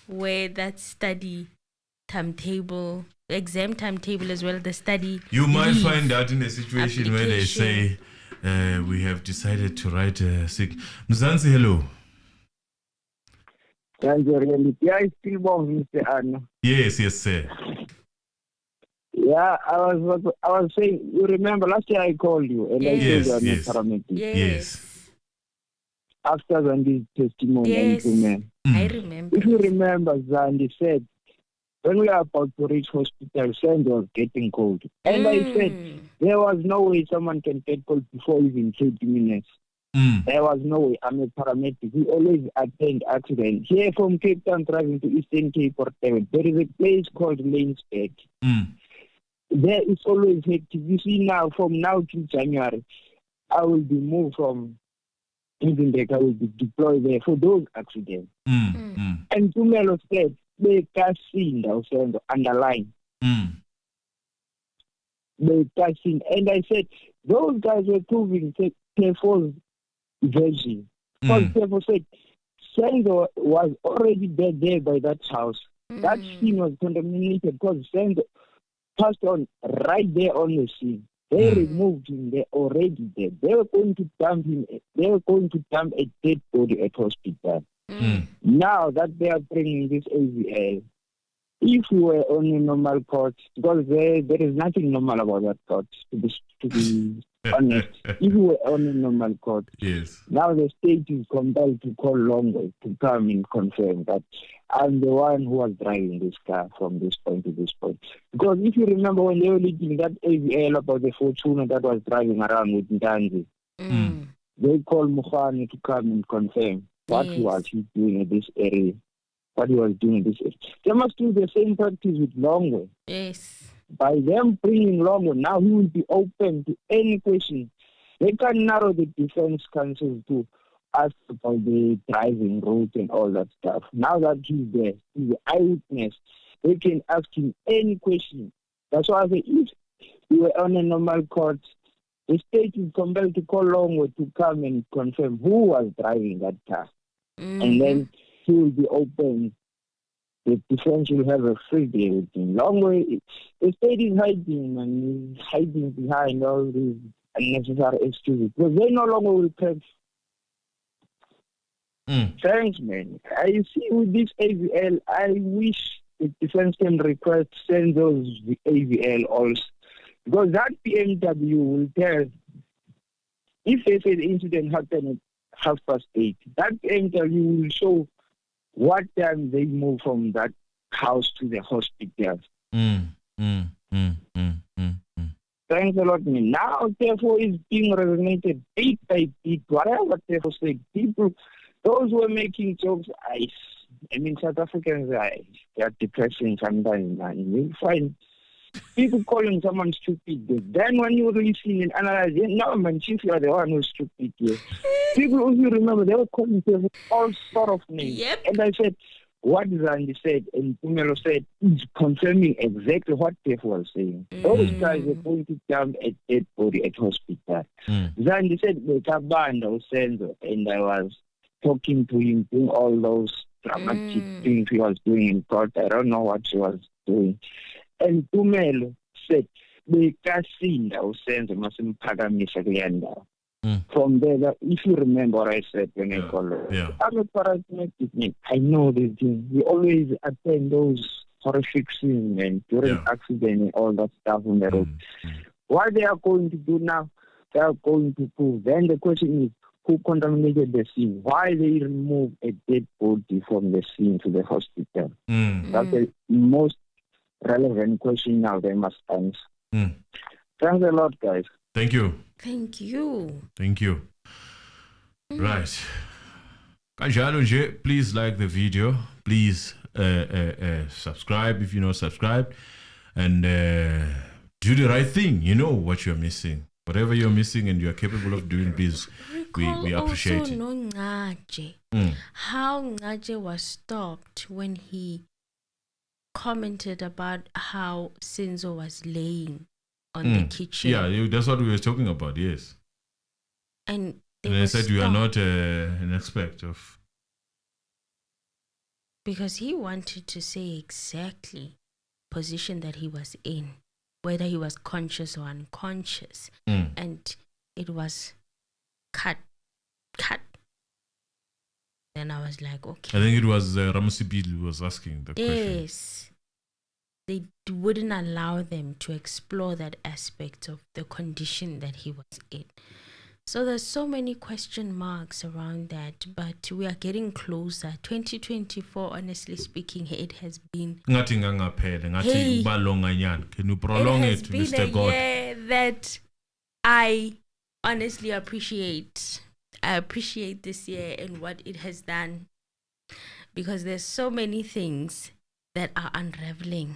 where that study timetable, exam timetable as well, the study. You might find out in a situation where they say, we have decided to write a sick. Mzansi, hello. Mr. Anna. Yes, sir. Yeah, I was saying, you remember last year I called you and I told you I'm a paramedic. Yes. After Zandi's testimony, I remember. If you remember, Zandi said, when we are about to reach hospital, Senzo was getting cold. And I said, there was no way someone can get cold before even 30 minutes. There was no way. I'm a paramedic. We always attend accidents. Here from Cape Town driving to Eastern Cape or Devon, there is a place called Lanesburg. There is always hectic. You see now, from now till January, I will be moved from Edenberg. I will be deployed there for those accidents. And Tumelo said, they can't see the underline. They can't see. And I said, those guys were proving Tefo's version. Because Tefo said, Senzo was already dead there by that house. That scene was contaminated because Senzo passed on right there on the scene. They removed him. They're already dead. They were going to dump him. They were going to dump a dead body at hospital. Now that they are bringing this AVL, if we were on a normal court, because there is nothing normal about that court, to be honest. If we were on a normal court, yes. Now the state is compelled to call Longway to come and confirm that I'm the one who was driving this car from this point to this point. Because if you remember when they were leaking that AVL about the Fortuna that was driving around with Ndanzi, they called Mukhani to come and confirm what was he doing in this area. What he was doing in this area. They must do the same practice with Longway. Yes. By them bringing Longway, now he will be open to any question. They can narrow the defense counsel to ask about the driving route and all that stuff. Now that he's there, he's the eyewitness, they can ask him any question. That's why I say, if we were on a normal court, the state is compelled to call Longway to come and confirm who was driving that car. And then he will be open. The defense will have a free day with him. Longway, the state is hiding and he's hiding behind all these unnecessary excuses because they no longer will catch. Thanks, man. I see with this AVL, I wish the defense can request send those AVL also. Because that BMW will tell if they say the incident happened at 8:30, that BMW will show what time they move from that house to the hospital. Thanks a lot, man. Now, therefore, is being resonated bit by bit. Whatever therefore said, people, those who are making jokes, I mean, South Africans, they are depressing sometimes, man. You find people calling someone stupid. Then when you listen and analyze, no, man, chief, you are the one who's stupid here. People also remember, they were calling people all sort of names. Yep. And I said, what Zandi said and Pumelo said is confirming exactly what Tef was saying. Those guys were pointed down a dead body at hospital. Zandi said, Betabanda Senzo, and I was talking to him, doing all those dramatic things he was doing in court. I don't know what he was doing. And Pumelo said, Bekasinda Senzo Masimpagamisha Guyanda. From there, if you remember what I said when I called her, I'm a paradigmatic man. I know this thing. We always attend those horrific scenes and during accident and all that stuff on the road. What they are going to do now, they are going to prove. Then the question is, who contaminated the scene? Why they remove a dead body from the scene to the hospital? That's the most relevant question now they must answer. Thanks a lot, guys. Thank you. Thank you. Thank you. Right. Kanjalo nje, please like the video. Please subscribe if you're not subscribed. And do the right thing. You know what you're missing. Whatever you're missing and you're capable of doing, please, we appreciate also it. No Ngaje. How Ngaje was stopped when he commented about how Senzo was laying on the kitchen. Yeah, that's what we were talking about, yes. And I said you are not an expert of... Because he wanted to say exactly position that he was in, whether he was conscious or unconscious. And it was cut. Then I was like, okay. I think it was Ramosipil who was asking the question. Yes. They wouldn't allow them to explore that aspect of the condition that he was in. So there's so many question marks around that, but we are getting closer. 2024, honestly speaking, it has been... Can you prolong it, Mr. God? Year that I honestly appreciate. I appreciate this year and what it has done, because there's so many things that are unraveling.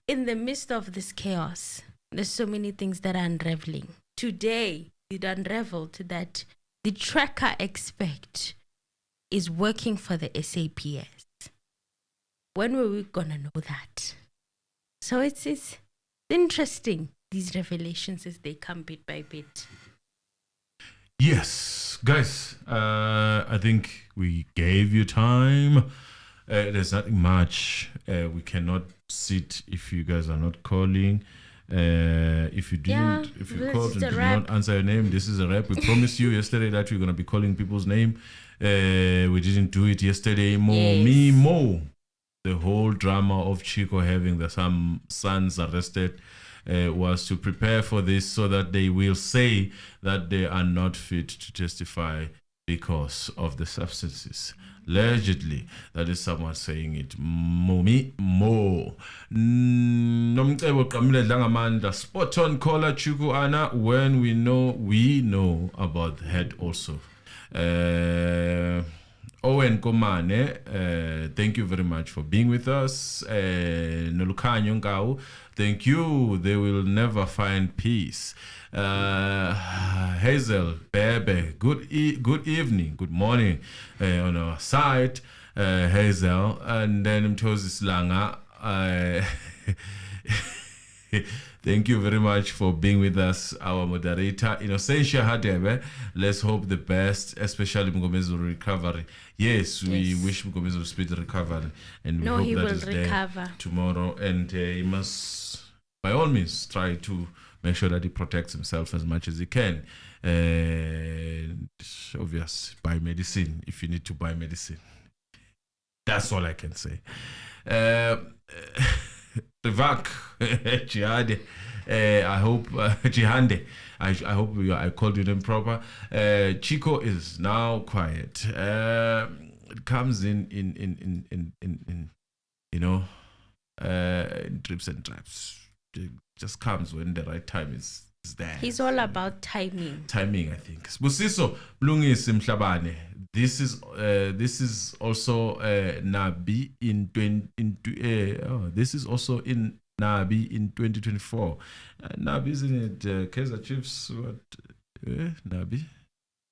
In the midst of this chaos, there's so many things that are unraveling. Today, it unraveled that the tracker expert is working for the SAPS. When were we gonna know that? So it's interesting, these revelations as they come bit by bit. Yes, guys, I think we gave you time. There's nothing much. We cannot sit if you guys are not calling. If you didn't, if you called and did not answer your name, this is a wrap. We promised you yesterday that we're gonna be calling people's name. We didn't do it yesterday. Mo. The whole drama of Chico having some sons arrested was to prepare for this so that they will say that they are not fit to testify because of the substances. Allegedly, that is someone saying it. Mo. Spot on caller Chuku Ana when we know about the head also. Owen Komane, thank you very much for being with us. Nolukanyo Ngau, thank you. They will never find peace. Hazel, Bebe, good evening, good morning on our side, Hazel, and then Mtosis Langa. Thank you very much for being with us, our moderator. Innocentia Hadebe, let's hope the best, especially Mgomezo recovery. Yes, we wish Mgomezo speed recovery, and we hope that is there tomorrow. And he must, by all means, try to make sure that he protects himself as much as he can. And obvious, buy medicine if you need to buy medicine. That's all I can say. Rivak, Jihade, I hope Jihande, I hope I called you them proper. Chico is now quiet. It comes in you know, in drips and drabs. just comes when the right time is there. He's all about timing. Timing, I think. Busiso Mlungisi Mhlabane. This is also Nabi in this is also in Nabi in 2024. Nabi, isn't it? Kaizer Chiefs. What? Nabi.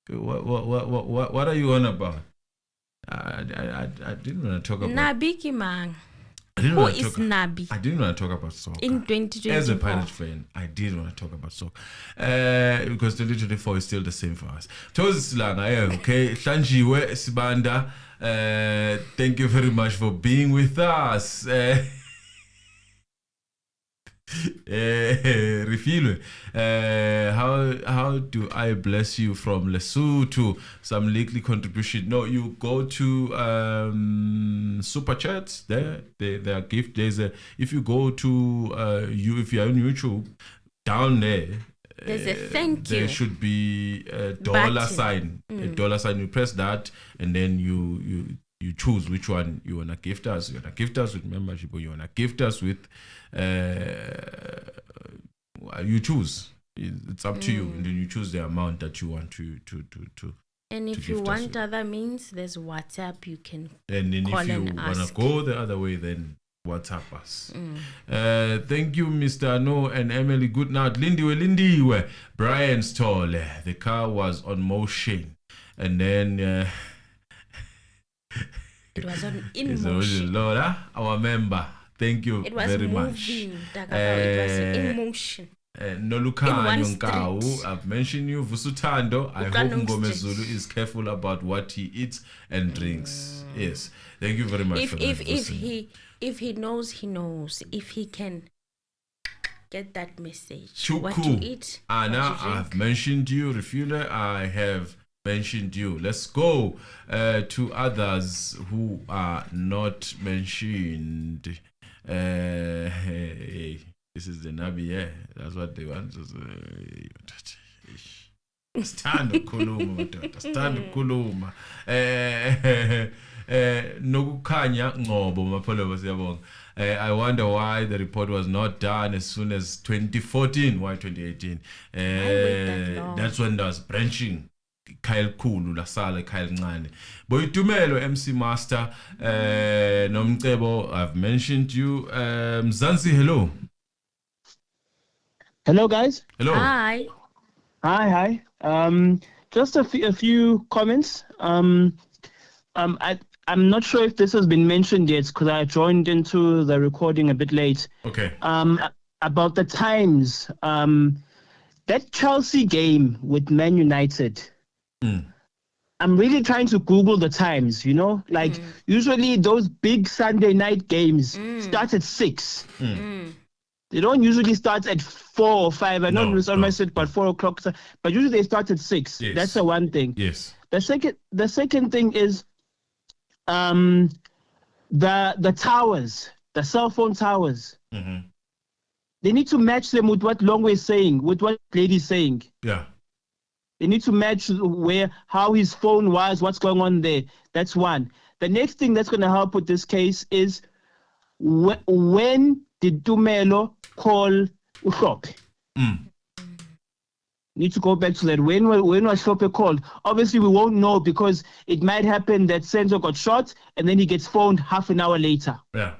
What are you on about? I didn't want to talk about Nabi Kimang. Who is Nabi? I didn't want to talk about soccer. In 2024. As a Pirate fan, I didn't want to talk about soccer. Because 2024 is still the same for us. Okay. Hlanjiwe Sibanda, thank you very much for being with us. Refilwe, how do I bless you from Lesotho? Some likely contribution. No, you go to super chats. There are gift. If you go to if you're on YouTube, down there. There's a thank you. There should be a dollar sign. A dollar sign. You press that, and then you choose which one you wanna gift us. You wanna gift us with membership, or you wanna gift us with. You choose. It's up to you, and then you choose the amount that you want to. And if you want other means, there's WhatsApp. You can. And then call if you wanna go the other way, then WhatsApp us. Thank you, Mr. No and Emily. Good night, Lindiwe. Brian Stoll. The car was on motion, and then. It was in motion. Laura, our member. Thank you very much. It was in motion. Nolukhanyo Nkau, I've mentioned you. Vusutando, I hope Ngome Zulu is careful about what he eats and drinks. Yes, thank you very much for that. If he knows, he knows. If he can get that message, Chuku. What you eat, Anna, I've mentioned you. Refueler, I have mentioned you. Let's go to others who are not mentioned. This is the Nabi, yeah. That's what they want. Stand kuluma, stand kuluma. Nokukhanya ngobo mapolo siyabonga. I wonder why the report was not done as soon as 2014. Why 2018? That's when there was branching. Kyle Kulu lasala Kyle Ngane. Boyitumelo MC Master Nomcebo, I've mentioned you. Zanzi, hello. Hello guys. Hello. Hi. Just a few comments. I'm not sure if this has been mentioned yet because I joined into the recording a bit late. Okay. About the times. That Chelsea game with Man United. I'm really trying to Google the times, usually those big Sunday night games start at 6. They don't usually start at 4 or 5. I know it's on my set, but 4 o'clock, but usually they start at 6. Yes. That's the one thing. Yes. The second thing is the towers, the cell phone towers. They need to match them with what Longway is saying, with what Lady's saying. Yeah. They need to match how his phone was, what's going on there. That's one. The next thing that's going to help with this case is when did Tumelo call Ushop? Need to go back to that. When was Shope called? Obviously, we won't know because it might happen that Senzo got shot and then he gets phoned half an hour later. Yeah.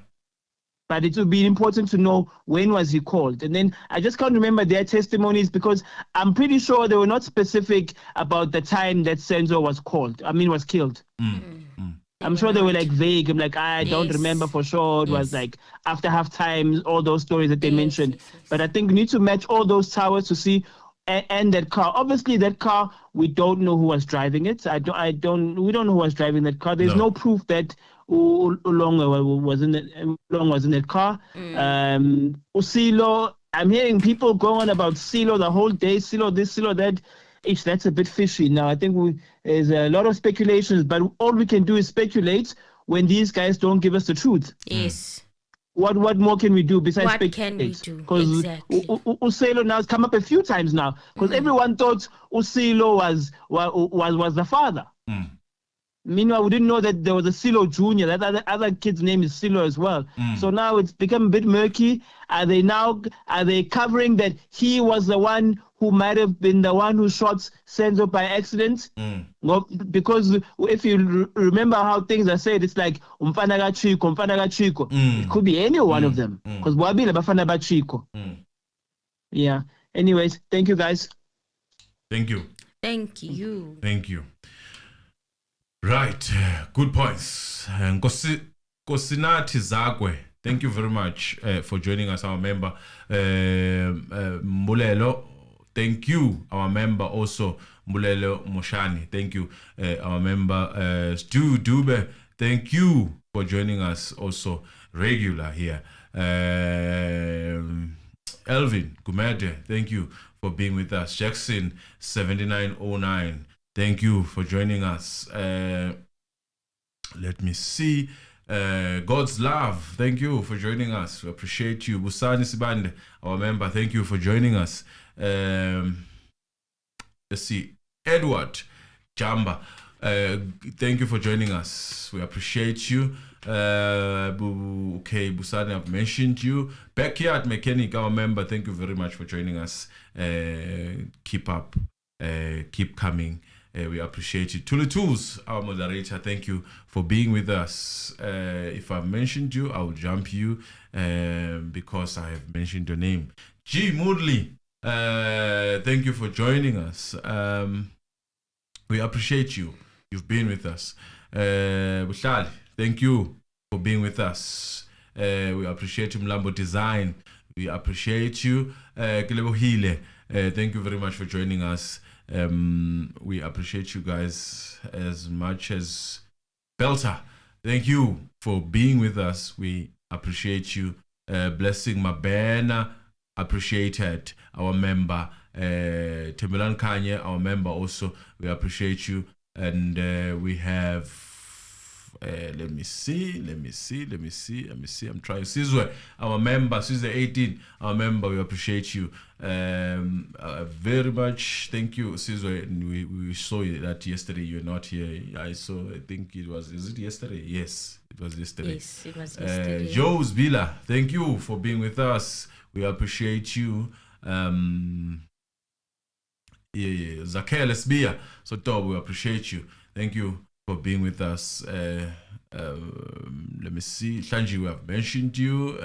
But it would be important to know when was he called. And then I just can't remember their testimonies because I'm pretty sure they were not specific about the time that Senzo was killed. I'm sure they were like vague. I'm like, I don't remember for sure. It was like after halftime, all those stories that they mentioned. Yes. But I think we need to match all those towers to see and that car. Obviously, that car, we don't know who was driving it. We don't know who was driving that car. There's no proof that Ulonga was in that car. Usilo, I'm hearing people go on about Silo the whole day. Silo this, Silo that. That's a bit fishy. Now, I think there's a lot of speculations, but all we can do is speculate when these guys don't give us the truth. Yes. What more can we do besides speculate? What can we do? Because Usilo now has come up a few times now because everyone thought Usilo was the father. Meanwhile, we didn't know that there was a Silo Junior. That other kid's name is Silo as well. So now it's become a bit murky. Are they covering that he was the one who might have been the one who shot Senzo by accident? Well, because if you remember how things are said, it's like umfana ka Chico. It could be any one of them. Because wabile bafana ba Chico. Yeah. Anyways, thank you guys. Thank you. Thank you. Thank you. Right, good points. Kosinati Zagwe, thank you very much for joining us, our member. Mbulelo, thank you, our member also. Mbulelo Moshani, thank you, our member. Stu Dube, thank you for joining us also regular here. Elvin Gumede, thank you for being with us. Jackson 7909. Thank you for joining us. Let me see. God's love. Thank you for joining us. We appreciate you. Busani Sibande, our member. Thank you for joining us. Let's see. Edward Jamba. Thank you for joining us. We appreciate you. Okay, Busani, I've mentioned you. Backyard Mechanic, our member. Thank you very much for joining us. Keep up. Keep coming. We appreciate you. Tulu Tools, our moderator, thank you for being with us. If I've mentioned you, I will jump you because I have mentioned your name. G. Moodley, thank you for joining us. We appreciate you. You've been with us. Bushali, thank you for being with us. We appreciate you, Mlambo Design. We appreciate you. Kilebo Hile, thank you very much for joining us. We appreciate you guys as much as Belter. Thank you for being with us. We appreciate you. Blessing Mabena, appreciated. Our member, Tembelan Kanye, our member also. We appreciate you. And we have, let me see. I'm trying. Sizwe, our member, Sizwe 18, our member, we appreciate you very much. Thank you, Sizwe. We saw that yesterday. You're not here. I think it was, is it yesterday? Yes, it was yesterday. Yes, it was yesterday. Joe's Villa, thank you for being with us. We appreciate you. Zakel Esbia, so we appreciate you. Thank you for being with us. Let me see. Shanji, we have mentioned you.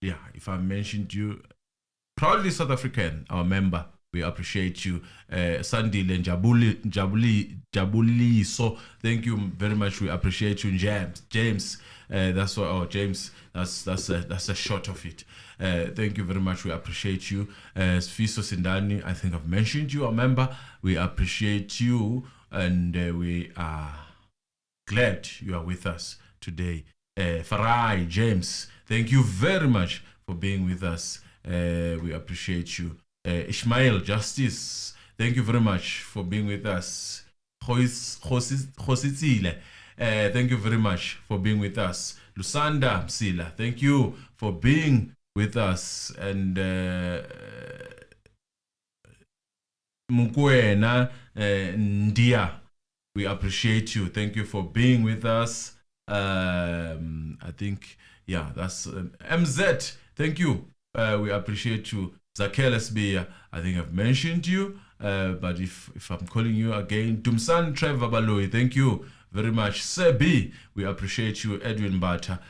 Yeah, if I mentioned you, proudly South African, our member. We appreciate you. Sandy and Jabuli. So thank you very much. We appreciate you, James. That's what. Oh, James. That's a short of it. Thank you very much. We appreciate you. Fiso Sindani, I think I've mentioned you, our member. We appreciate you, and we are glad you are with us today. Farai, James, thank you very much for being with us. We appreciate you. Ishmael, Justice, thank you very much for being with us. Khositsile, thank you very much for being with us. Lusanda Msila, thank you for being with us. And Mukwena Ndia, we appreciate you. Thank you for being with us. I think, yeah, that's MZ. Thank you. We appreciate you. Zakel Esbia, I think I've mentioned you. But if I'm calling you again, Dumsan Trevor Baloi, thank you very much. Sebi, we appreciate you. Edwin Bata,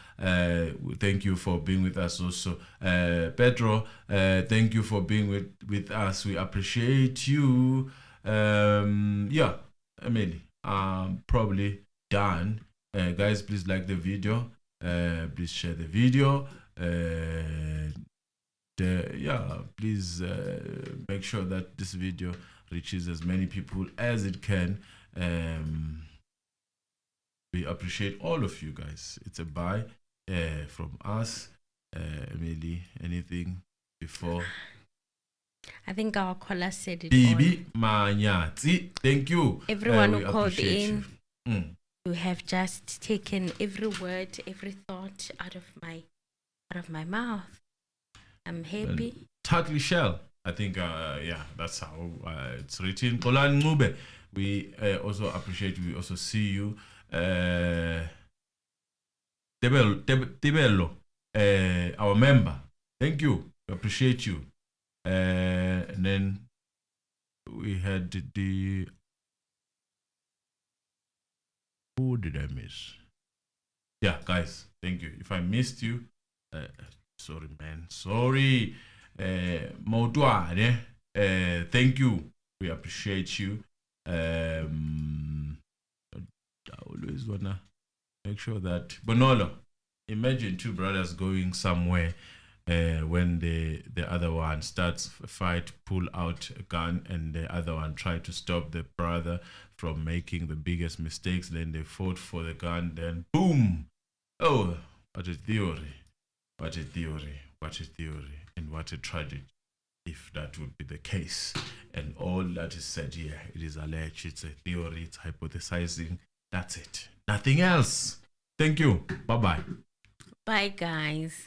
thank you for being with us also. Pedro, thank you for being with us. We appreciate you. Yeah, Emily, probably done. Guys, please like the video. Please share the video. Yeah, please make sure that this video reaches as many people as it can. We appreciate all of you guys. It's a bye from us. Emily, anything before? I think our caller said it Bibi Manyati, thank you. Everyone who called in, you have just taken every word, every thought out of my mouth. I'm happy. Totally shell. I think, yeah, that's how it's written. Kolan Ngube, We also appreciate. We also see you. Tebello, our member. Thank you. We appreciate you. And then we had the. Who did I miss? Yeah, guys, thank you. If I missed you, sorry, man. Sorry. Moutouane, thank you. We appreciate you. I always wanna make sure that Bonolo, imagine two brothers going somewhere when the other one starts a fight, pull out a gun, and the other one try to stop the brother from making the biggest mistakes. Then they fought for the gun, then boom. Oh, what a theory. What a theory. What a theory. And what a tragedy if that would be the case. And all that is said here, it is alleged, it's a theory, it's hypothesizing. That's it. Nothing else. Thank you. Bye-bye. Bye, guys.